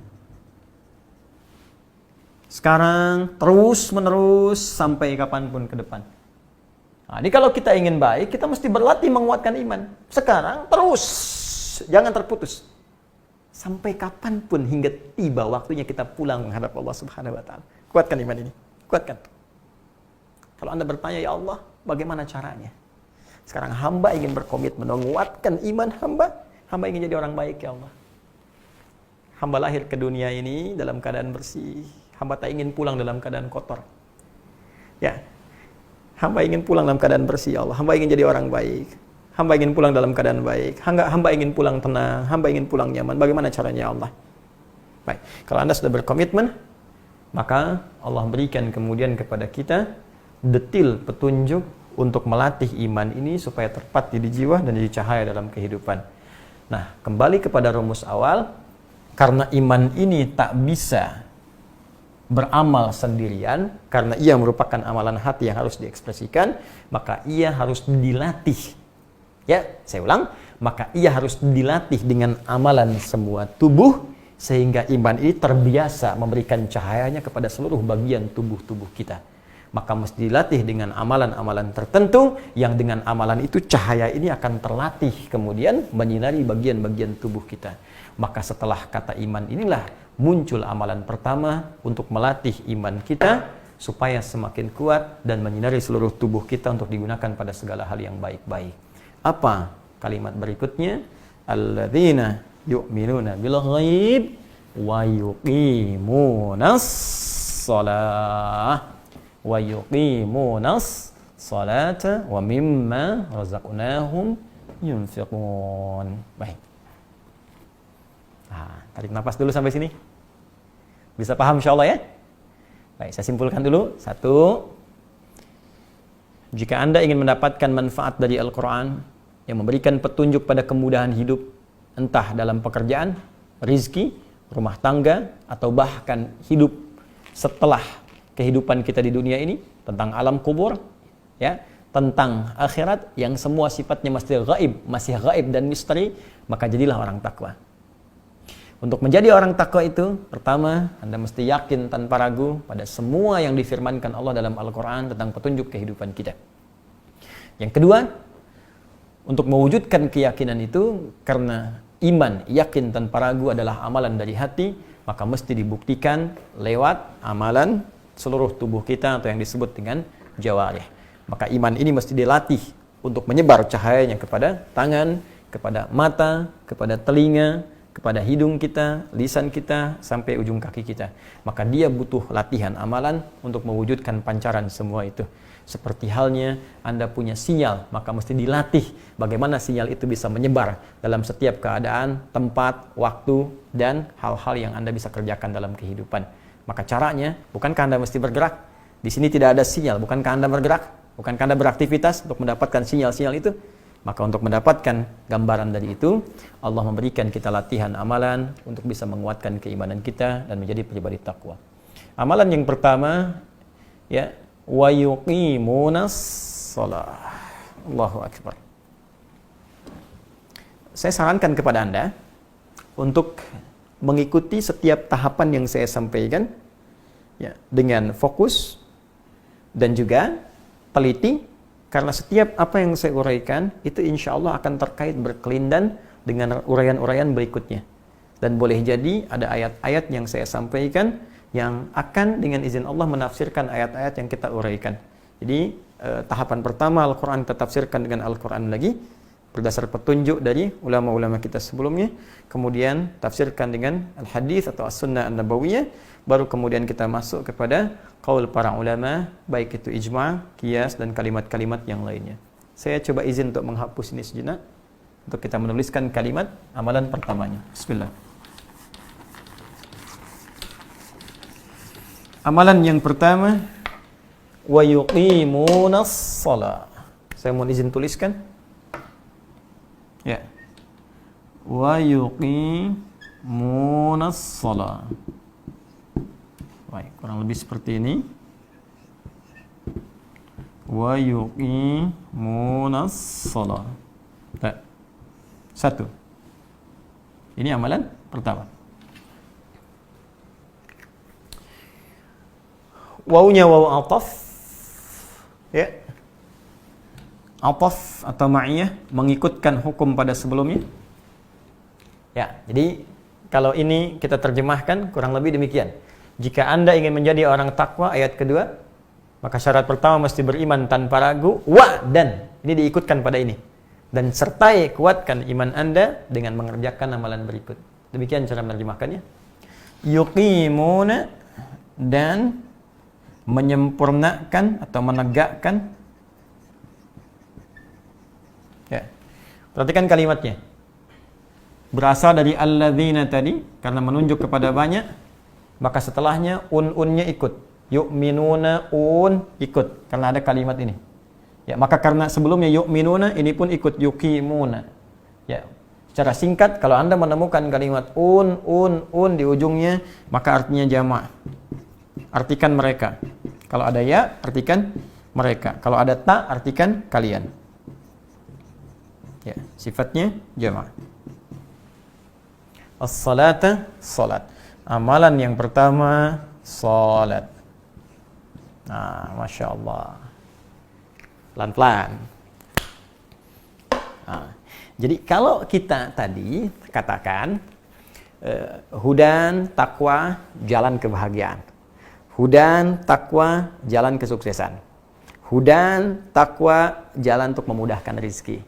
Sekarang, terus menerus sampai kapanpun ke depan. Nah, jadi kalau kita ingin baik, kita mesti berlatih menguatkan iman. Sekarang, terus, jangan terputus. Sampai kapanpun hingga tiba waktunya kita pulang menghadap Allah Subhanahu wa taala. Kuatkan iman ini. Kuatkan. Kalau Anda bertanya, ya Allah, bagaimana caranya? Sekarang hamba ingin berkomitmen menguatkan iman hamba. Hamba ingin jadi orang baik, ya Allah. Hamba lahir ke dunia ini dalam keadaan bersih. Hamba tak ingin pulang dalam keadaan kotor. Ya. Hamba ingin pulang dalam keadaan bersih, ya Allah. Hamba ingin jadi orang baik. Hamba ingin pulang dalam keadaan baik. Hamba ingin pulang tenang. Hamba ingin pulang nyaman. Bagaimana caranya, ya Allah? Baik. Kalau Anda sudah berkomitmen, maka Allah berikan kemudian kepada kita detil petunjuk untuk melatih iman ini supaya terpatri di jiwa dan jadi cahaya dalam kehidupan. Nah, kembali kepada rumus awal, karena iman ini tak bisa beramal sendirian, karena ia merupakan amalan hati yang harus diekspresikan, maka ia harus dilatih. Ya, saya ulang, maka ia harus dilatih dengan amalan semua tubuh, sehingga iman ini terbiasa memberikan cahayanya kepada seluruh bagian tubuh-tubuh kita. Maka mesti dilatih dengan amalan-amalan tertentu, yang dengan amalan itu cahaya ini akan terlatih kemudian menyinari bagian-bagian tubuh kita. Maka setelah kata iman inilah muncul amalan pertama untuk melatih iman kita supaya semakin kuat dan menyinari seluruh tubuh kita untuk digunakan pada segala hal yang baik-baik. Apa kalimat berikutnya? Alladzina yu'minuna bil ghaib wa yuqimunas shalah wa yuqimunas salata wa mimma razaqnahum yunfiqun. Baik. Nah, tarik nafas dulu sampai sini. Bisa paham insyaallah ya? Baik, saya simpulkan dulu. 1. Jika Anda ingin mendapatkan manfaat dari Al-Quran yang memberikan petunjuk pada kemudahan hidup, entah dalam pekerjaan, rizki, rumah tangga, atau bahkan hidup setelah kehidupan kita di dunia ini, tentang alam kubur, ya, tentang akhirat yang semua sifatnya masih gaib dan misteri, maka jadilah orang takwa. Untuk menjadi orang takwa itu, pertama, Anda mesti yakin tanpa ragu pada semua yang difirmankan Allah dalam Al-Quran tentang petunjuk kehidupan kita. Yang kedua, untuk mewujudkan keyakinan itu, karena iman, yakin tanpa ragu adalah amalan dari hati, maka mesti dibuktikan lewat amalan seluruh tubuh kita atau yang disebut dengan jawarih. Maka iman ini mesti dilatih untuk menyebar cahayanya kepada tangan, kepada mata, kepada telinga, kepada hidung kita, lisan kita, sampai ujung kaki kita. Maka dia butuh latihan amalan untuk mewujudkan pancaran semua itu. Seperti halnya Anda punya sinyal, maka mesti dilatih bagaimana sinyal itu bisa menyebar dalam setiap keadaan, tempat, waktu, dan hal-hal yang Anda bisa kerjakan dalam kehidupan. Maka caranya, bukankah Anda mesti bergerak? Di sini tidak ada sinyal, bukankah Anda bergerak? Bukankah Anda beraktivitas untuk mendapatkan sinyal-sinyal itu? Maka untuk mendapatkan gambaran dari itu, Allah memberikan kita latihan amalan untuk bisa menguatkan keimanan kita dan menjadi pribadi takwa. Amalan yang pertama, ya, wa yuqimunas shalah. Allahu akbar. Saya sarankan kepada Anda untuk mengikuti setiap tahapan yang saya sampaikan, ya, dengan fokus dan juga teliti. Karena setiap apa yang saya uraikan, itu insya Allah akan terkait berkelindan dengan uraian-uraian berikutnya. Dan boleh jadi ada ayat-ayat yang saya sampaikan yang akan dengan izin Allah menafsirkan ayat-ayat yang kita uraikan. Jadi tahapan pertama Al-Quran kita tafsirkan dengan Al-Quran lagi, berdasar petunjuk dari ulama-ulama kita sebelumnya. Kemudian tafsirkan dengan Al-Hadis atau As-Sunnah An-Nabawiyah. Baru kemudian kita masuk kepada qaul para ulama, baik itu ijma', qiyas, dan kalimat-kalimat yang lainnya. Saya coba izin untuk menghapus ini sejenak, untuk kita menuliskan kalimat amalan pertamanya. Bismillah. Amalan yang pertama, wa yuqimunas shalah. Saya mohon izin tuliskan. Ya. Wa yuqimunas shalah. Baik, kurang lebih seperti ini. Wa yuqimunas shalah. Satu. Ini amalan pertama. Wawunya waw ataf. Ya. Ataf atau ma'iyah mengikutkan hukum pada sebelumnya. Ya, jadi kalau ini kita terjemahkan kurang lebih demikian. Jika Anda ingin menjadi orang takwa, ayat kedua, maka syarat pertama mesti beriman tanpa ragu, dan ini diikutkan pada ini. Dan sertai kuatkan iman Anda dengan mengerjakan amalan berikut. Demikian cara menerjemahkannya. Yuqimuna, dan menyempurnakan atau menegakkan. Ya. Perhatikan kalimatnya. Berasal dari alladzina tadi, karena menunjuk kepada banyak. Maka setelahnya unnya ikut. Yu'minuna ikut. Karena ada kalimat ini. Ya, maka karena sebelumnya yu'minuna, ini pun ikut yuqimuna. Ya, secara singkat, kalau Anda menemukan kalimat di ujungnya, maka artinya jamak. Artikan mereka. Kalau ada ya, artikan mereka. Kalau ada ta, artikan kalian. Ya, sifatnya jamak. As-salata, salat. Amalan yang pertama, salat. Nah, Masya Allah. Pelan-pelan. Nah, jadi kalau kita tadi katakan hudan, takwa, jalan kebahagiaan. Hudan, takwa, jalan kesuksesan. Hudan, takwa, jalan untuk memudahkan rezeki.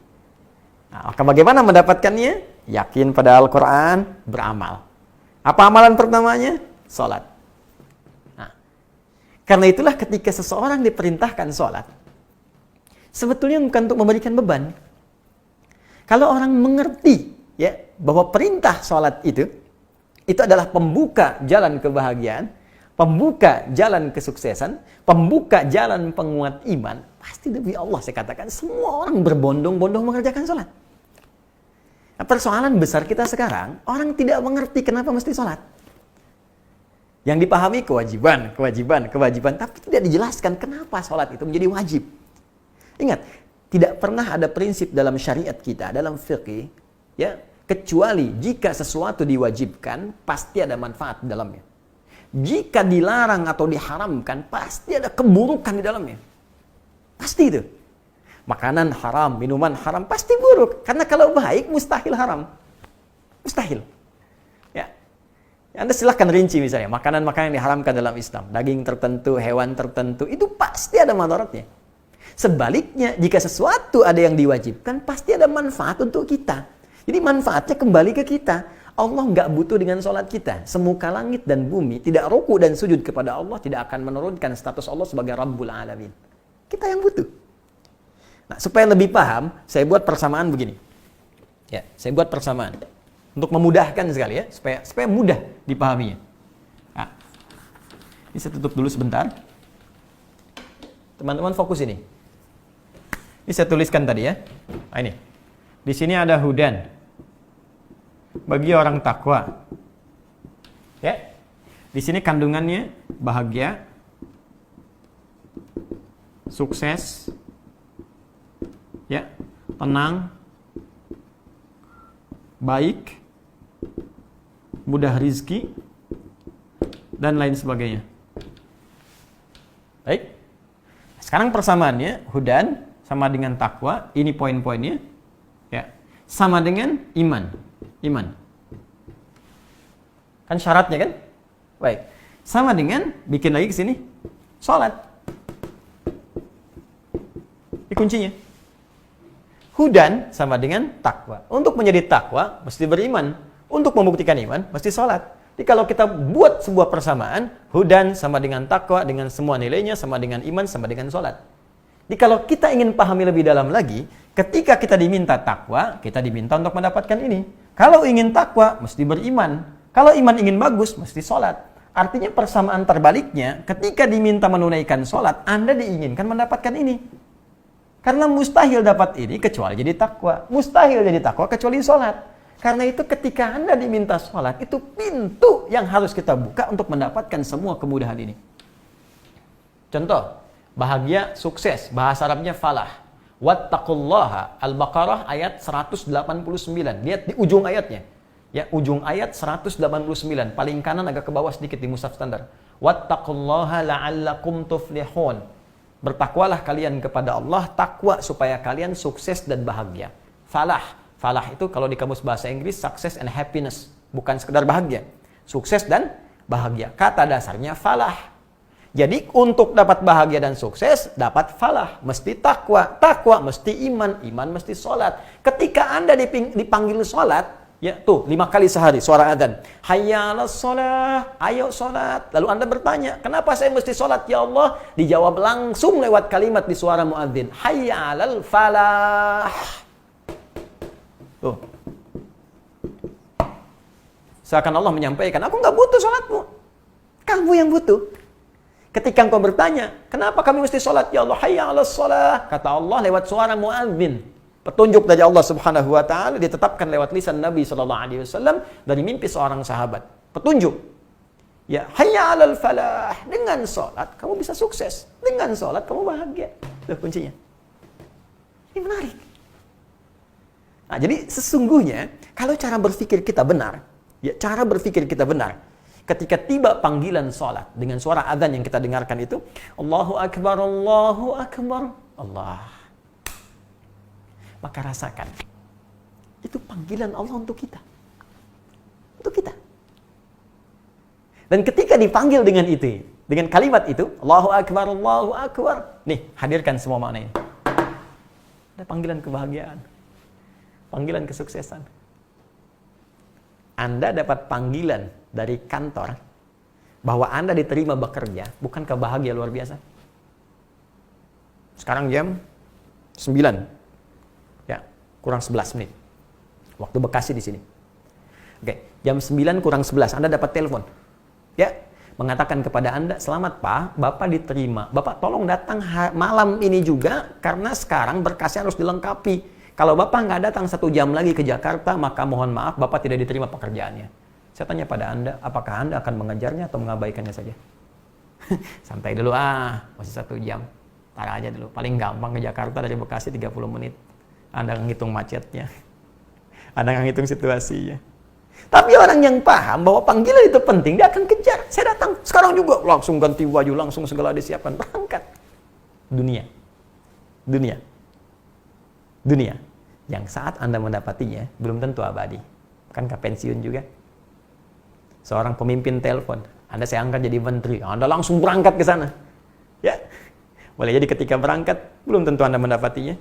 Nah, maka bagaimana mendapatkannya? Yakin pada Al-Quran, beramal. Apa amalan pertamanya? Salat. Nah, karena itulah ketika seseorang diperintahkan salat, sebetulnya bukan untuk memberikan beban. Kalau orang mengerti, ya, bahwa perintah salat itu adalah pembuka jalan kebahagiaan, pembuka jalan kesuksesan, pembuka jalan penguat iman, pasti demi Allah saya katakan semua orang berbondong-bondong mengerjakan salat. Persoalan besar kita sekarang, orang tidak mengerti kenapa mesti sholat. Yang dipahami kewajiban, tapi tidak dijelaskan kenapa sholat itu menjadi wajib. Ingat, tidak pernah ada prinsip dalam syariat kita, dalam fikih, ya, kecuali jika sesuatu diwajibkan, pasti ada manfaat di dalamnya. Jika dilarang atau diharamkan, pasti ada keburukan di dalamnya. Pasti itu. Makanan haram, minuman haram, pasti buruk. Karena kalau baik, mustahil haram. Mustahil. Ya. Anda silahkan rinci misalnya, makanan-makanan yang diharamkan dalam Islam. Daging tertentu, hewan tertentu, itu pasti ada madaratnya. Sebaliknya, jika sesuatu ada yang diwajibkan, pasti ada manfaat untuk kita. Jadi manfaatnya kembali ke kita. Allah nggak butuh dengan sholat kita. Semuka langit dan bumi tidak ruku dan sujud kepada Allah, tidak akan menurunkan status Allah sebagai Rabbul Alamin. Kita yang butuh. Nah, supaya lebih paham, saya buat persamaan begini. Ya, saya buat persamaan untuk memudahkan sekali ya, supaya mudah dipahaminya. Nah, ini saya tutup dulu sebentar. Teman-teman fokus ini. Ini saya tuliskan tadi ya. Nah, ini. Di sini ada hudan bagi orang takwa. Ya. Di sini kandungannya bahagia, sukses, ya, tenang, baik, mudah rizki, dan lain sebagainya. Baik. Sekarang persamaannya, hudan sama dengan takwa, ini poin-poinnya, ya, sama dengan iman. Iman. Kan syaratnya kan? Baik. Sama dengan, bikin lagi ke sini, sholat. Ini kuncinya. Hudan sama dengan takwa. Untuk menjadi takwa, mesti beriman. Untuk membuktikan iman, mesti sholat. Jadi kalau kita buat sebuah persamaan, hudan sama dengan takwa, dengan semua nilainya, sama dengan iman, sama dengan sholat. Jadi kalau kita ingin pahami lebih dalam lagi, ketika kita diminta takwa, kita diminta untuk mendapatkan ini. Kalau ingin takwa, mesti beriman. Kalau iman ingin bagus, mesti sholat. Artinya persamaan terbaliknya, ketika diminta menunaikan sholat, Anda diinginkan mendapatkan ini. Karena mustahil dapat ini kecuali jadi takwa. Mustahil jadi takwa kecuali sholat. Karena itu ketika Anda diminta sholat, itu pintu yang harus kita buka untuk mendapatkan semua kemudahan ini. Contoh, bahagia, sukses. Bahasa Arabnya falah. Wattaqullaha. Al-Baqarah ayat 189. Lihat di ujung ayatnya. Ya, ujung ayat 189. Paling kanan agak ke bawah sedikit di mushaf standar. Wattaqullaha la'allakum tuflihun. Bertakwalah kalian kepada Allah, takwa supaya kalian sukses dan bahagia. Falah. Falah itu kalau di kamus bahasa Inggris, success and happiness. Bukan sekedar bahagia. Sukses dan bahagia. Kata dasarnya falah. Jadi untuk dapat bahagia dan sukses, dapat falah. Mesti takwa. Takwa mesti iman. Iman mesti sholat. Ketika Anda dipanggil sholat, ya tuh 5 kali sehari suara adzan. Hayya 'alas shalah, ayo sholat. Lalu Anda bertanya, kenapa saya mesti sholat ya Allah? Dijawab langsung lewat kalimat di suara muadzin. Hayya 'alal falah. Tuh. Seakan Allah menyampaikan, aku nggak butuh sholatmu. Kamu yang butuh. Ketika engkau bertanya, kenapa kami mesti sholat ya Allah? Hayya 'alas shalah. Kata Allah lewat suara muadzin. Petunjuk dari Allah Subhanahu wa taala ditetapkan lewat lisan Nabi sallallahu alaihi wasallam dari mimpi seorang sahabat. Petunjuk. Ya, hayya 'alal falah. Dengan salat kamu bisa sukses. Dengan salat kamu bahagia. Itu kuncinya. Ini menarik. Nah, jadi sesungguhnya kalau cara berpikir kita benar, ya cara berpikir kita benar, ketika tiba panggilan salat dengan suara azan yang kita dengarkan itu, Allahu akbar, Allahu akbar. Allah. Maka rasakan, itu panggilan Allah untuk kita. Untuk kita. Dan ketika dipanggil dengan itu, dengan kalimat itu, Allahu Akbar, Allahu Akbar. Nih, hadirkan semua makna ini. Ada panggilan kebahagiaan. Panggilan kesuksesan. Anda dapat panggilan dari kantor, bahwa Anda diterima bekerja, bukankah bahagia luar biasa? Sekarang jam 9. Kurang 11 menit. Waktu Bekasi di sini. Oke, jam 9 kurang 11 Anda dapat telepon. Ya, mengatakan kepada Anda, "Selamat Pak, Bapak diterima. Bapak tolong datang malam ini juga karena sekarang berkasnya harus dilengkapi. Kalau Bapak nggak datang 1 jam lagi ke Jakarta, maka mohon maaf Bapak tidak diterima pekerjaannya." Saya tanya pada Anda, apakah Anda akan mengejarnya atau mengabaikannya saja? Santai dulu, masih 1 jam. Tar aja dulu. Paling gampang ke Jakarta dari Bekasi 30 menit. Anda ngitung macetnya. Anda ngitung situasinya. Tapi orang yang paham bahwa panggilan itu penting, dia akan kejar. Saya datang sekarang juga, langsung ganti baju, langsung segala disiapkan, berangkat. Dunia. Yang saat Anda mendapatinya, belum tentu abadi. Kan ke pensiun juga. Seorang pemimpin telepon, Anda saya angkat jadi menteri, Anda langsung berangkat ke sana. Ya, boleh jadi ketika berangkat, belum tentu Anda mendapatinya.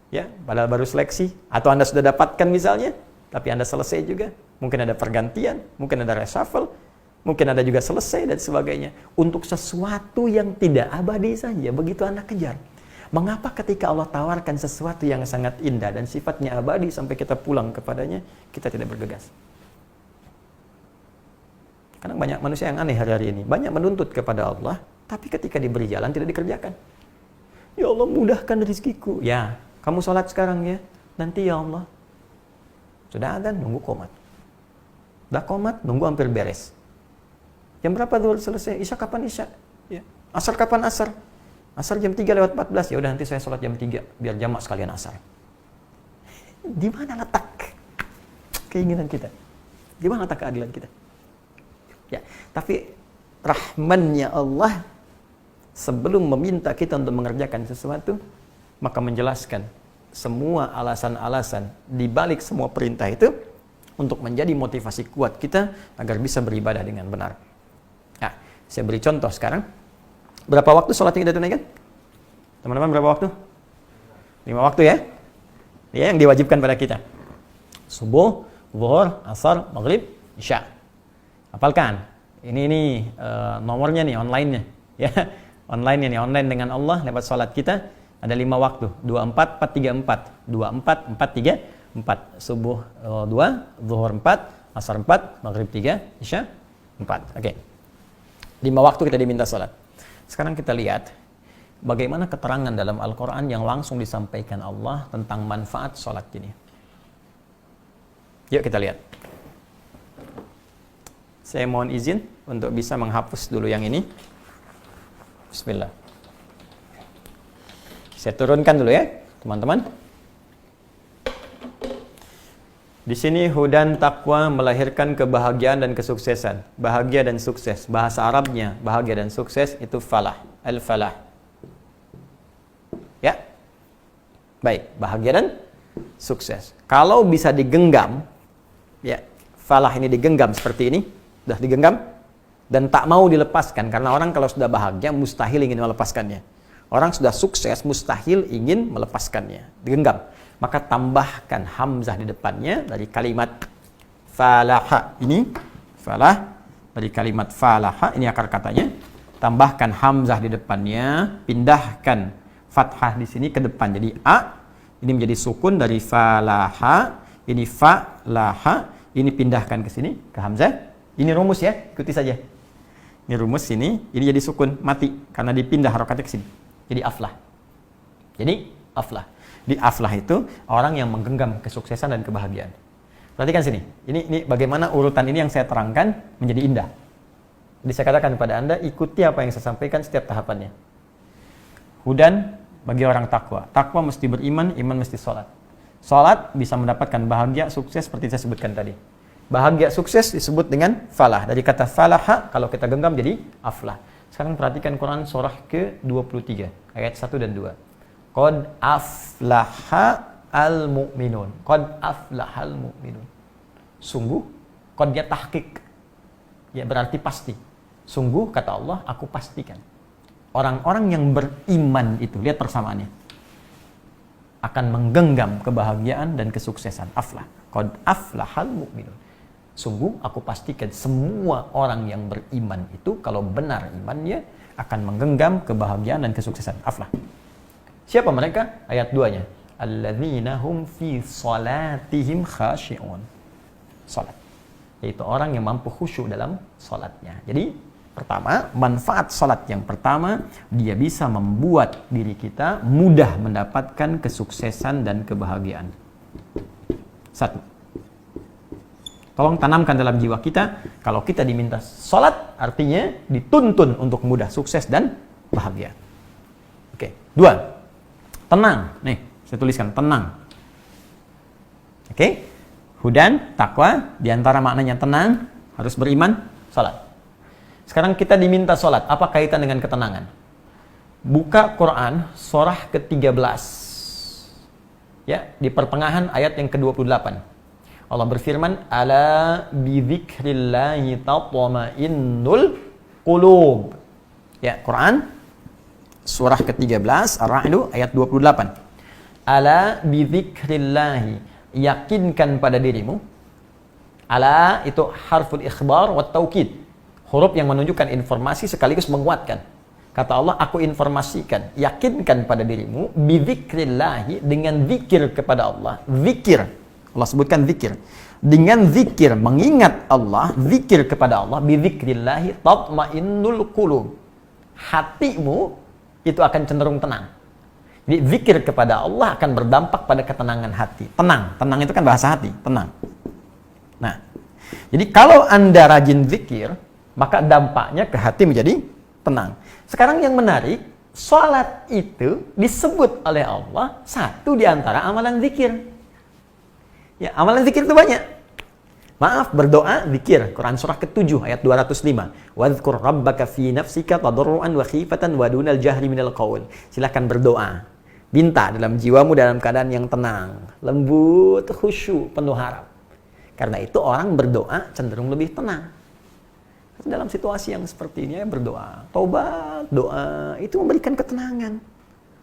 Ya, padahal baru seleksi, atau Anda sudah dapatkan misalnya, tapi Anda selesai juga. Mungkin ada pergantian, mungkin ada reshuffle, mungkin ada juga selesai dan sebagainya. Untuk sesuatu yang tidak abadi saja, begitu Anda kejar. Mengapa ketika Allah tawarkan sesuatu yang sangat indah dan sifatnya abadi sampai kita pulang kepadanya, kita tidak bergegas? Karena banyak manusia yang aneh hari ini. Banyak menuntut kepada Allah, tapi ketika diberi jalan tidak dikerjakan. Ya Allah, mudahkan rezekiku. Ya, kamu sholat sekarang ya. Nanti ya Allah. Sudah adzan, nunggu qomat. Udah qomat, nunggu hampir beres. Jam berapa zuhur selesai? Isya kapan isya? Ya. Asar kapan asar? Asar jam 3 lewat 14. Ya udah nanti saya sholat jam 3 biar jamak sekalian asar. Di mana letak keinginan kita? Di mana letak keadilan kita? Ya, tapi rahmannya Allah sebelum meminta kita untuk mengerjakan sesuatu, maka menjelaskan semua alasan-alasan di balik semua perintah itu untuk menjadi motivasi kuat kita agar bisa beribadah dengan benar. Nah, saya beri contoh sekarang. Berapa waktu sholat yang kita tunaikan? Teman-teman, berapa waktu? 5 waktu ya? Ya, yang diwajibkan pada kita. Subuh, zuhur, asar, maghrib, isya. Hafalkan. Ini nomornya nih, online-nya. Ya, online-nya nih, online dengan Allah lewat sholat kita. Ada 5 waktu, 24, 4, 3, 4. 24, 4, 3, 4. Subuh 2, zuhur 4, asar 4, maghrib 3, isya 4. Oke. 5 waktu kita diminta sholat. Sekarang kita lihat bagaimana keterangan dalam Al-Quran yang langsung disampaikan Allah tentang manfaat sholat ini. Yuk kita lihat. Saya mohon izin untuk bisa menghapus dulu yang ini. Bismillah. Saya turunkan dulu ya, teman-teman. Di sini hudan taqwa melahirkan kebahagiaan dan kesuksesan. Bahagia dan sukses. Bahasa Arabnya bahagia dan sukses itu falah. Al-falah. Ya. Baik, bahagia dan sukses. Kalau bisa digenggam, ya, falah ini digenggam seperti ini, sudah digenggam dan tak mau dilepaskan karena orang kalau sudah bahagia mustahil ingin melepaskannya. Orang sudah sukses mustahil ingin melepaskannya. Digenggam. Maka tambahkan hamzah di depannya dari kalimat falaha. Ini falah dari kalimat falaha, ini akar katanya. Tambahkan hamzah di depannya, pindahkan fathah di sini ke depan jadi a. Ini menjadi sukun dari falaha, ini falaha, ini pindahkan ke sini ke hamzah. Ini rumus ya, ikuti saja. Ini rumus ini jadi sukun mati karena dipindah harokatnya ke sini. Jadi aflah. Jadi aflah. Di aflah itu orang yang menggenggam kesuksesan dan kebahagiaan. Perhatikan sini. Ini bagaimana urutan ini yang saya terangkan menjadi indah. Jadi saya katakan kepada Anda, ikuti apa yang saya sampaikan setiap tahapannya. Hudan bagi orang takwa. Takwa mesti beriman, iman mesti sholat. Sholat bisa mendapatkan bahagia, sukses seperti saya sebutkan tadi. Bahagia, sukses disebut dengan falah. Dari kata falaha, kalau kita genggam jadi aflah. Sekarang perhatikan Quran surah ke-23, ayat 1 dan 2. Qad aflaha al-mu'minun. Qad aflahal mu'minun. Sungguh, qadnya tahqiq. Ya berarti pasti. Sungguh, kata Allah, aku pastikan. Orang-orang yang beriman itu, lihat persamaannya, akan menggenggam kebahagiaan dan kesuksesan. Aflah. Qad aflahal mu'minun. Sungguh, aku pastikan semua orang yang beriman itu, kalau benar imannya, akan menggenggam kebahagiaan dan kesuksesan. Aflah. Siapa mereka? Ayat 2-nya. Alladzina hum fi salatihim khashi'un. Salat. Yaitu orang yang mampu khusyuk dalam salatnya. Jadi, pertama, manfaat salat yang pertama, dia bisa membuat diri kita mudah mendapatkan kesuksesan dan kebahagiaan. 1. Tolong tanamkan dalam jiwa kita, kalau kita diminta sholat, artinya dituntun untuk mudah, sukses, dan bahagia. Oke, 2. Tenang. Nih, saya tuliskan, tenang. Oke, hudan, takwa, diantara maknanya tenang, harus beriman, sholat. Sekarang kita diminta sholat, apa kaitan dengan ketenangan? Buka Quran, surah ke-13. Ya, di pertengahan ayat yang ke-28. Allah berfirman, ala bidzikrillahi tatma'innul qulub. Ya, Quran surah ke-13 Ar-Ra'd ayat 28. Ala bidzikrillahi, yakinkan pada dirimu. Ala itu harful ikhbar wa taukid. Huruf yang menunjukkan informasi sekaligus menguatkan. Kata Allah, aku informasikan, yakinkan pada dirimu bidzikrillahi, dengan zikir kepada Allah. Zikir. Allah sebutkan zikir. Dengan zikir, mengingat Allah, zikir kepada Allah, bidzikrillahi tatma'innul qulub. Hatimu itu akan cenderung tenang. Jadi zikir kepada Allah akan berdampak pada ketenangan hati. Tenang, tenang itu kan bahasa hati, tenang. Nah, jadi kalau Anda rajin zikir, maka dampaknya ke hati menjadi tenang. Sekarang yang menarik, sholat itu disebut oleh Allah satu di antara amalan zikir. Ya, amalan zikir itu banyak. Maaf, berdoa, zikir. Quran surah ke-7 ayat 205. Wadhkur rabbaka fi nafsika tadarruan wa khifatan wa dunal jahri minal qaul. Silakan berdoa. Minta dalam jiwamu dalam keadaan yang tenang, lembut, khusyuk, penuh harap. Karena itu orang berdoa cenderung lebih tenang. Dalam situasi yang seperti ini, berdoa. Taubat, doa, itu memberikan ketenangan.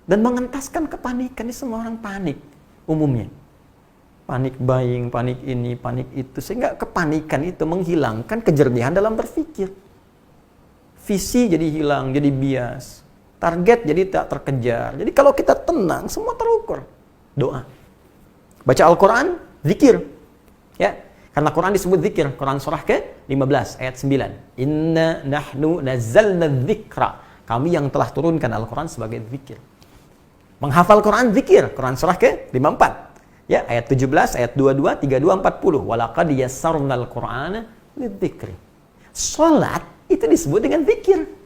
Dan mengentaskan kepanikan. Ini semua orang panik umumnya. Panik buying, panik ini, panik itu. Sehingga kepanikan itu menghilangkan kejernihan dalam berpikir. Visi jadi hilang, jadi bias. Target jadi tak terkejar. Jadi kalau kita tenang, semua terukur. Doa. Baca Al-Quran, zikir. Ya, karena Quran disebut zikir. Quran surah ke-15 ayat 9. Inna nahnu nazzalna dzikra. Kami yang telah turunkan Al-Quran sebagai zikir. Menghafal Quran, zikir. Quran surah ke-54. Ya, ayat 17, ayat 22, 32, 40. Walaqad yassarnal Qur'ana lidzikri. Salat itu disebut dengan zikir.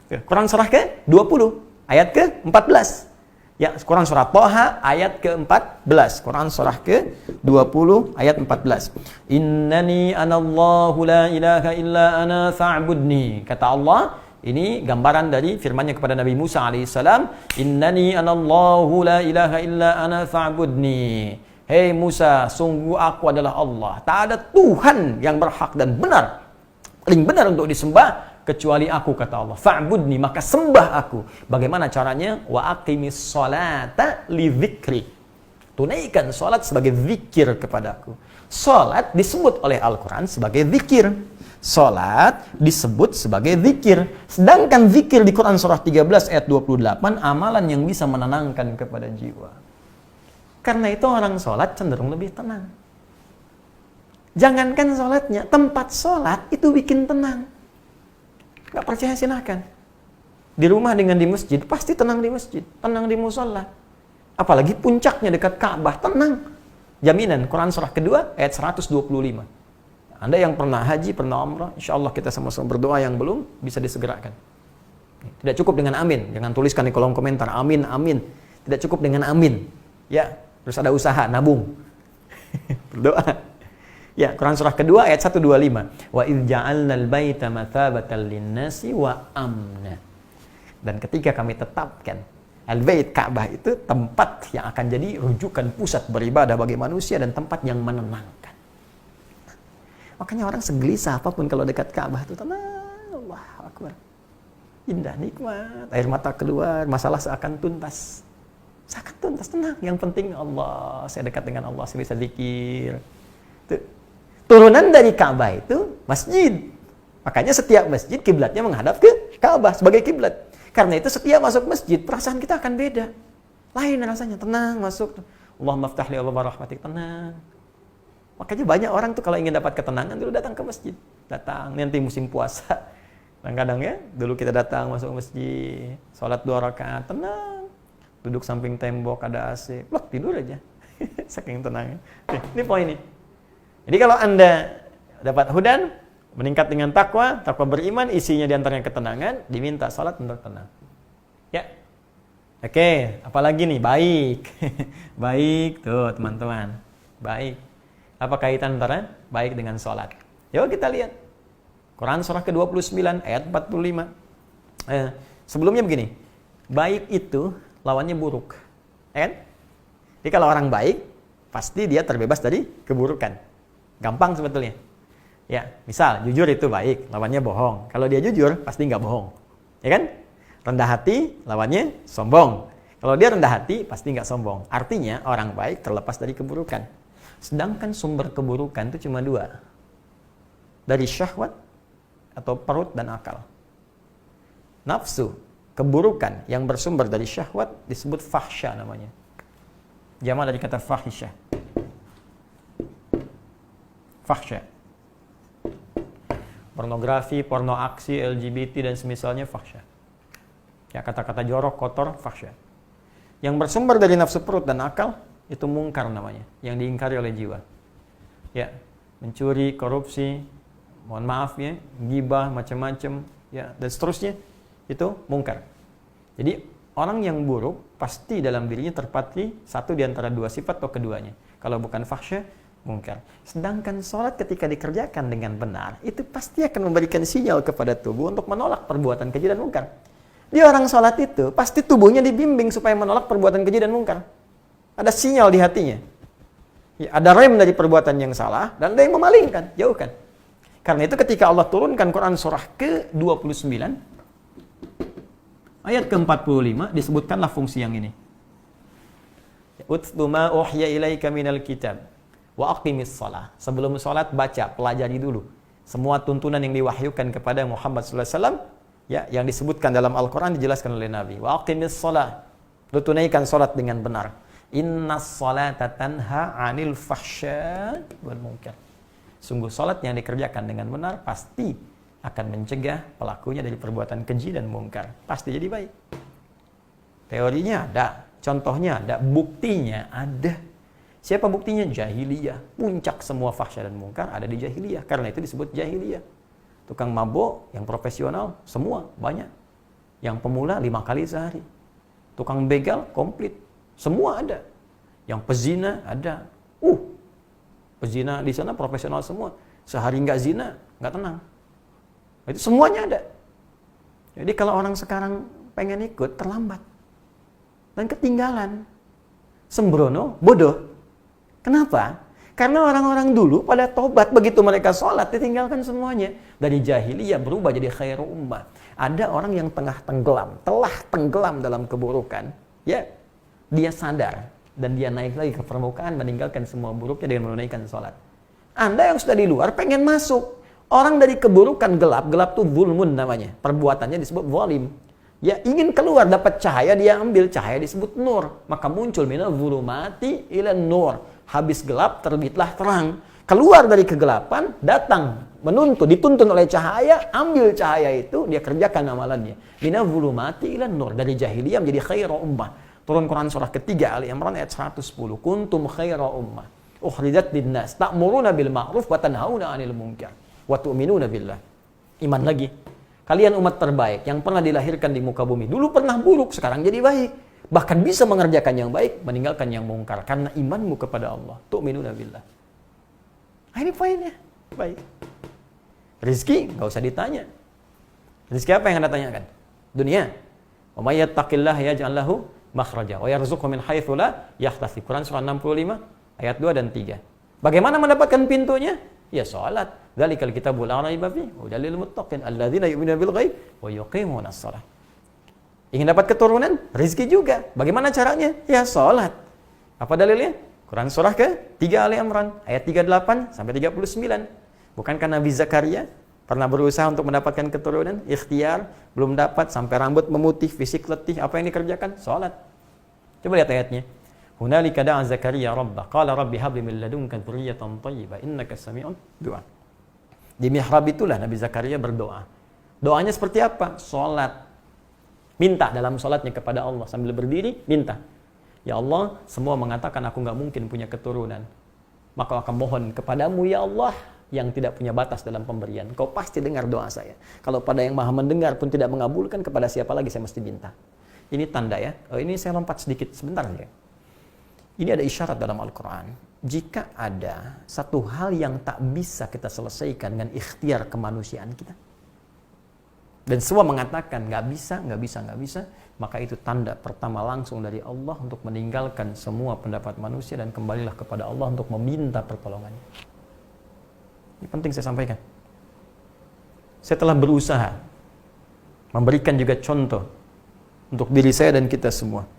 Quran surah ke-20, ayat ke-14. Ya, Quran surah Thaha ayat ke-14. Quran surah ke-20 ayat 14. Innani anallahu la ilaha illa ana fa'budni. Kata Allah, ini gambaran dari firman-Nya kepada Nabi Musa alaihissalam, Innani anallahu la ilaha illa ana fa'budni. Hei Musa, sungguh aku adalah Allah. Tak ada Tuhan yang berhak dan benar, paling benar untuk disembah kecuali aku, kata Allah. Fa'budni, maka sembah aku. Bagaimana caranya? Wa aqimis sholata li dzikri. Tunaikan salat sebagai zikir kepadaku. Salat disebut oleh Al-Quran sebagai zikir. Salat disebut sebagai zikir. Sedangkan zikir di Quran surah 13 ayat 28 amalan yang bisa menenangkan kepada jiwa. Karena itu orang salat cenderung lebih tenang. Jangankan salatnya, tempat salat itu bikin tenang. Gak percaya silahkan. Di rumah dengan di masjid, pasti tenang di masjid, tenang di musola. Apalagi puncaknya dekat Ka'bah, tenang. Jaminan, Quran surah kedua ayat 125. Anda yang pernah haji, pernah umrah, insya Allah kita sama-sama berdoa, yang belum bisa disegerakan. Tidak cukup dengan amin, jangan tuliskan di kolom komentar, amin, amin. Tidak cukup dengan amin. Ya, terus ada usaha, nabung. Berdoa. Ya, Quran surah kedua ayat 125. Wa idz ja'alnal baita mathabatan lin-nasi wa amna. Dan ketika kami tetapkan Al-Bait Ka'bah itu tempat yang akan jadi rujukan pusat beribadah bagi manusia dan tempat yang menenangkan. Makanya orang segelisah apapun kalau dekat Ka'bah itu tenang, Allahu Akbar. Indah, nikmat, air mata keluar, masalah seakan tuntas. Seakan tuntas, tenang. Yang penting Allah, saya dekat dengan Allah, saya bisa zikir. Turunan dari Ka'bah itu masjid. Makanya setiap masjid kiblatnya menghadap ke Ka'bah sebagai kiblat. Karena itu setiap masuk masjid perasaan kita akan beda. Lain rasanya, tenang masuk. Allahumma ftah li abwaaba rahmatik, tenang. Makanya banyak orang tuh kalau ingin dapat ketenangan dulu datang ke masjid. Datang nanti musim puasa. Kadang-kadang ya, dulu kita datang masuk masjid, sholat 2 rakaat, tenang. Duduk samping tembok ada AC, plak tidur aja. Saking tenangnya. Ini poin nih. Jadi kalau Anda dapat hudan, meningkat dengan takwa beriman, isinya diantaranya ketenangan, diminta salat untuk tenang. Ya. Oke, apalagi nih? Baik. Baik tuh teman-teman. Baik. Apa kaitan antara baik dengan salat? Yuk kita lihat. Quran surah ke-29 ayat 45. Sebelumnya begini. Baik itu lawannya buruk. Ya kan? Jadi kalau orang baik, pasti dia terbebas dari keburukan. Gampang sebetulnya. Ya, misal jujur itu baik, lawannya bohong. Kalau dia jujur, pasti nggak bohong. Ya kan? Rendah hati, lawannya sombong. Kalau dia rendah hati, pasti nggak sombong. Artinya orang baik terlepas dari keburukan. Sedangkan sumber keburukan itu cuma dua. Dari syahwat atau perut dan akal. Nafsu, keburukan yang bersumber dari syahwat disebut fahsya namanya. Jamak dari kata fahisyah. Fahsya. Pornografi, porno aksi, LGBT dan semisalnya fahsya. Ya, kata-kata jorok, kotor, fahsya. Yang bersumber dari nafsu perut dan akal itu mungkar namanya, yang diingkari oleh jiwa. Ya, mencuri, korupsi, mohon maaf ya, ghibah, macam-macam, ya, dan seterusnya itu mungkar. Jadi orang yang buruk pasti dalam dirinya terpatri satu di antara dua sifat atau keduanya. Kalau bukan fahsya, mungkar. Sedangkan sholat ketika dikerjakan dengan benar, itu pasti akan memberikan sinyal kepada tubuh untuk menolak perbuatan keji dan mungkar. Di orang sholat itu, pasti tubuhnya dibimbing supaya menolak perbuatan keji dan mungkar. Ada sinyal di hatinya. Ya, ada rem dari perbuatan yang salah, dan ada yang memalingkan, jauhkan. Karena itu ketika Allah turunkan Quran surah ke-29, ayat ke-45, disebutkanlah fungsi yang ini. Utlu ma uhya ilaika minal kitab. Wa aqimis shalah. Sebelum salat baca, pelajari dulu semua tuntunan yang diwahyukan kepada Muhammad sallallahu alaihi wasallam, ya, yang disebutkan dalam Al-Qur'an dijelaskan oleh Nabi. Wa aqimis shalah. Lu tunaikan salat dengan benar. Innas salata tanha 'anil fahsya wal munkar. Sungguh salat yang dikerjakan dengan benar pasti akan mencegah pelakunya dari perbuatan keji dan mungkar. Pasti jadi baik. Teorinya ada, contohnya ada, buktinya ada. Siapa buktinya? Jahiliyah. Puncak semua fahsya dan mungkar ada di jahiliyah. Karena itu disebut jahiliyah. Tukang mabuk, yang profesional, semua banyak. Yang pemula 5 kali sehari. Tukang begal, komplit. Semua ada. Yang pezina, ada. Pezina di sana profesional semua. Sehari nggak zina, nggak tenang. Itu semuanya ada. Jadi kalau orang sekarang pengen ikut, terlambat. Dan ketinggalan. Sembrono, bodoh. Kenapa? Karena orang-orang dulu pada tobat begitu mereka sholat, ditinggalkan semuanya. Dari jahiliyah berubah jadi khairu ummah. Ada orang yang telah tenggelam dalam keburukan. Ya, dia sadar dan dia naik lagi ke permukaan, meninggalkan semua buruknya dengan menunaikan sholat. Anda yang sudah di luar pengen masuk. Orang dari keburukan gelap tuh zulmun namanya. Perbuatannya disebut zalim. Ya, ingin keluar dapat cahaya, dia ambil cahaya disebut nur. Maka muncul minal zulumati ila nur. Habis gelap terbitlah terang. Keluar dari kegelapan, datang dituntun oleh cahaya, ambil cahaya itu, dia kerjakan amalannya. Minal zulumati ila nur. Dari jahiliyah menjadi khairu ummah. Turun Quran surah ketiga Ali Imran ayat 110. Kuntum khairu ummah ukhrijat linnas ta'muruna bil ma'ruf wa tanhauna 'anil munkar wa tu'minuna billah. Iman lagi. Kalian umat terbaik yang pernah dilahirkan di muka bumi. Dulu pernah buruk, sekarang jadi baik. Bahkan bisa mengerjakan yang baik, meninggalkan yang mungkar. Karena imanmu kepada Allah. Tu'minuna billah. Ini poinnya. Baik. Rizki, nggak usah ditanya. Rizki apa yang Anda tanyakan? Dunia. Wa may yattaqillaha yaj'al lahu makhraja wa yarzuqhu min haitsu la yahtasib. Quran surah 65 ayat 2 dan 3. Bagaimana mendapatkan pintunya? Ya salat. Dzalikal kitabul la raiba fihi hudal lil muttaqin alladzina yu'minuna bil ghaib wa yuqimunas shalah. Ingin dapat keturunan? Rizki juga. Bagaimana caranya? Ya salat. Apa dalilnya? Quran surah ke-3 Ali Imran ayat 38 sampai 39. Bukankah Nabi Zakaria pernah berusaha untuk mendapatkan keturunan? Ikhtiar, belum dapat, sampai rambut memutih, fisik letih. Apa yang dikerjakan? Salat. Coba lihat ayatnya. Hunalika da'a Zakaria rabbah qala rabbi habli min ladunka dzurriyyatan thayyibah innaka sami'ud du'a. Di mihrab itulah Nabi Zakaria berdoa. Doanya seperti apa? Salat. Minta dalam salatnya kepada Allah sambil berdiri, minta. Ya Allah, semua mengatakan aku nggak mungkin punya keturunan. maka akan mohon kepadamu ya Allah yang tidak punya batas dalam pemberian. Kau pasti dengar doa saya. Kalau pada yang maha mendengar pun tidak mengabulkan, kepada siapa lagi saya mesti minta? Ini tanda ya. Ini saya lompat sedikit sebentar ya. Ini ada isyarat dalam Al-Quran. Jika ada satu hal yang tak bisa kita selesaikan dengan ikhtiar kemanusiaan kita, dan semua mengatakan nggak bisa, maka itu tanda pertama langsung dari Allah untuk meninggalkan semua pendapat manusia dan kembalilah kepada Allah untuk meminta pertolongannya. Ini penting saya sampaikan. Saya telah berusaha memberikan juga contoh untuk diri saya dan kita semua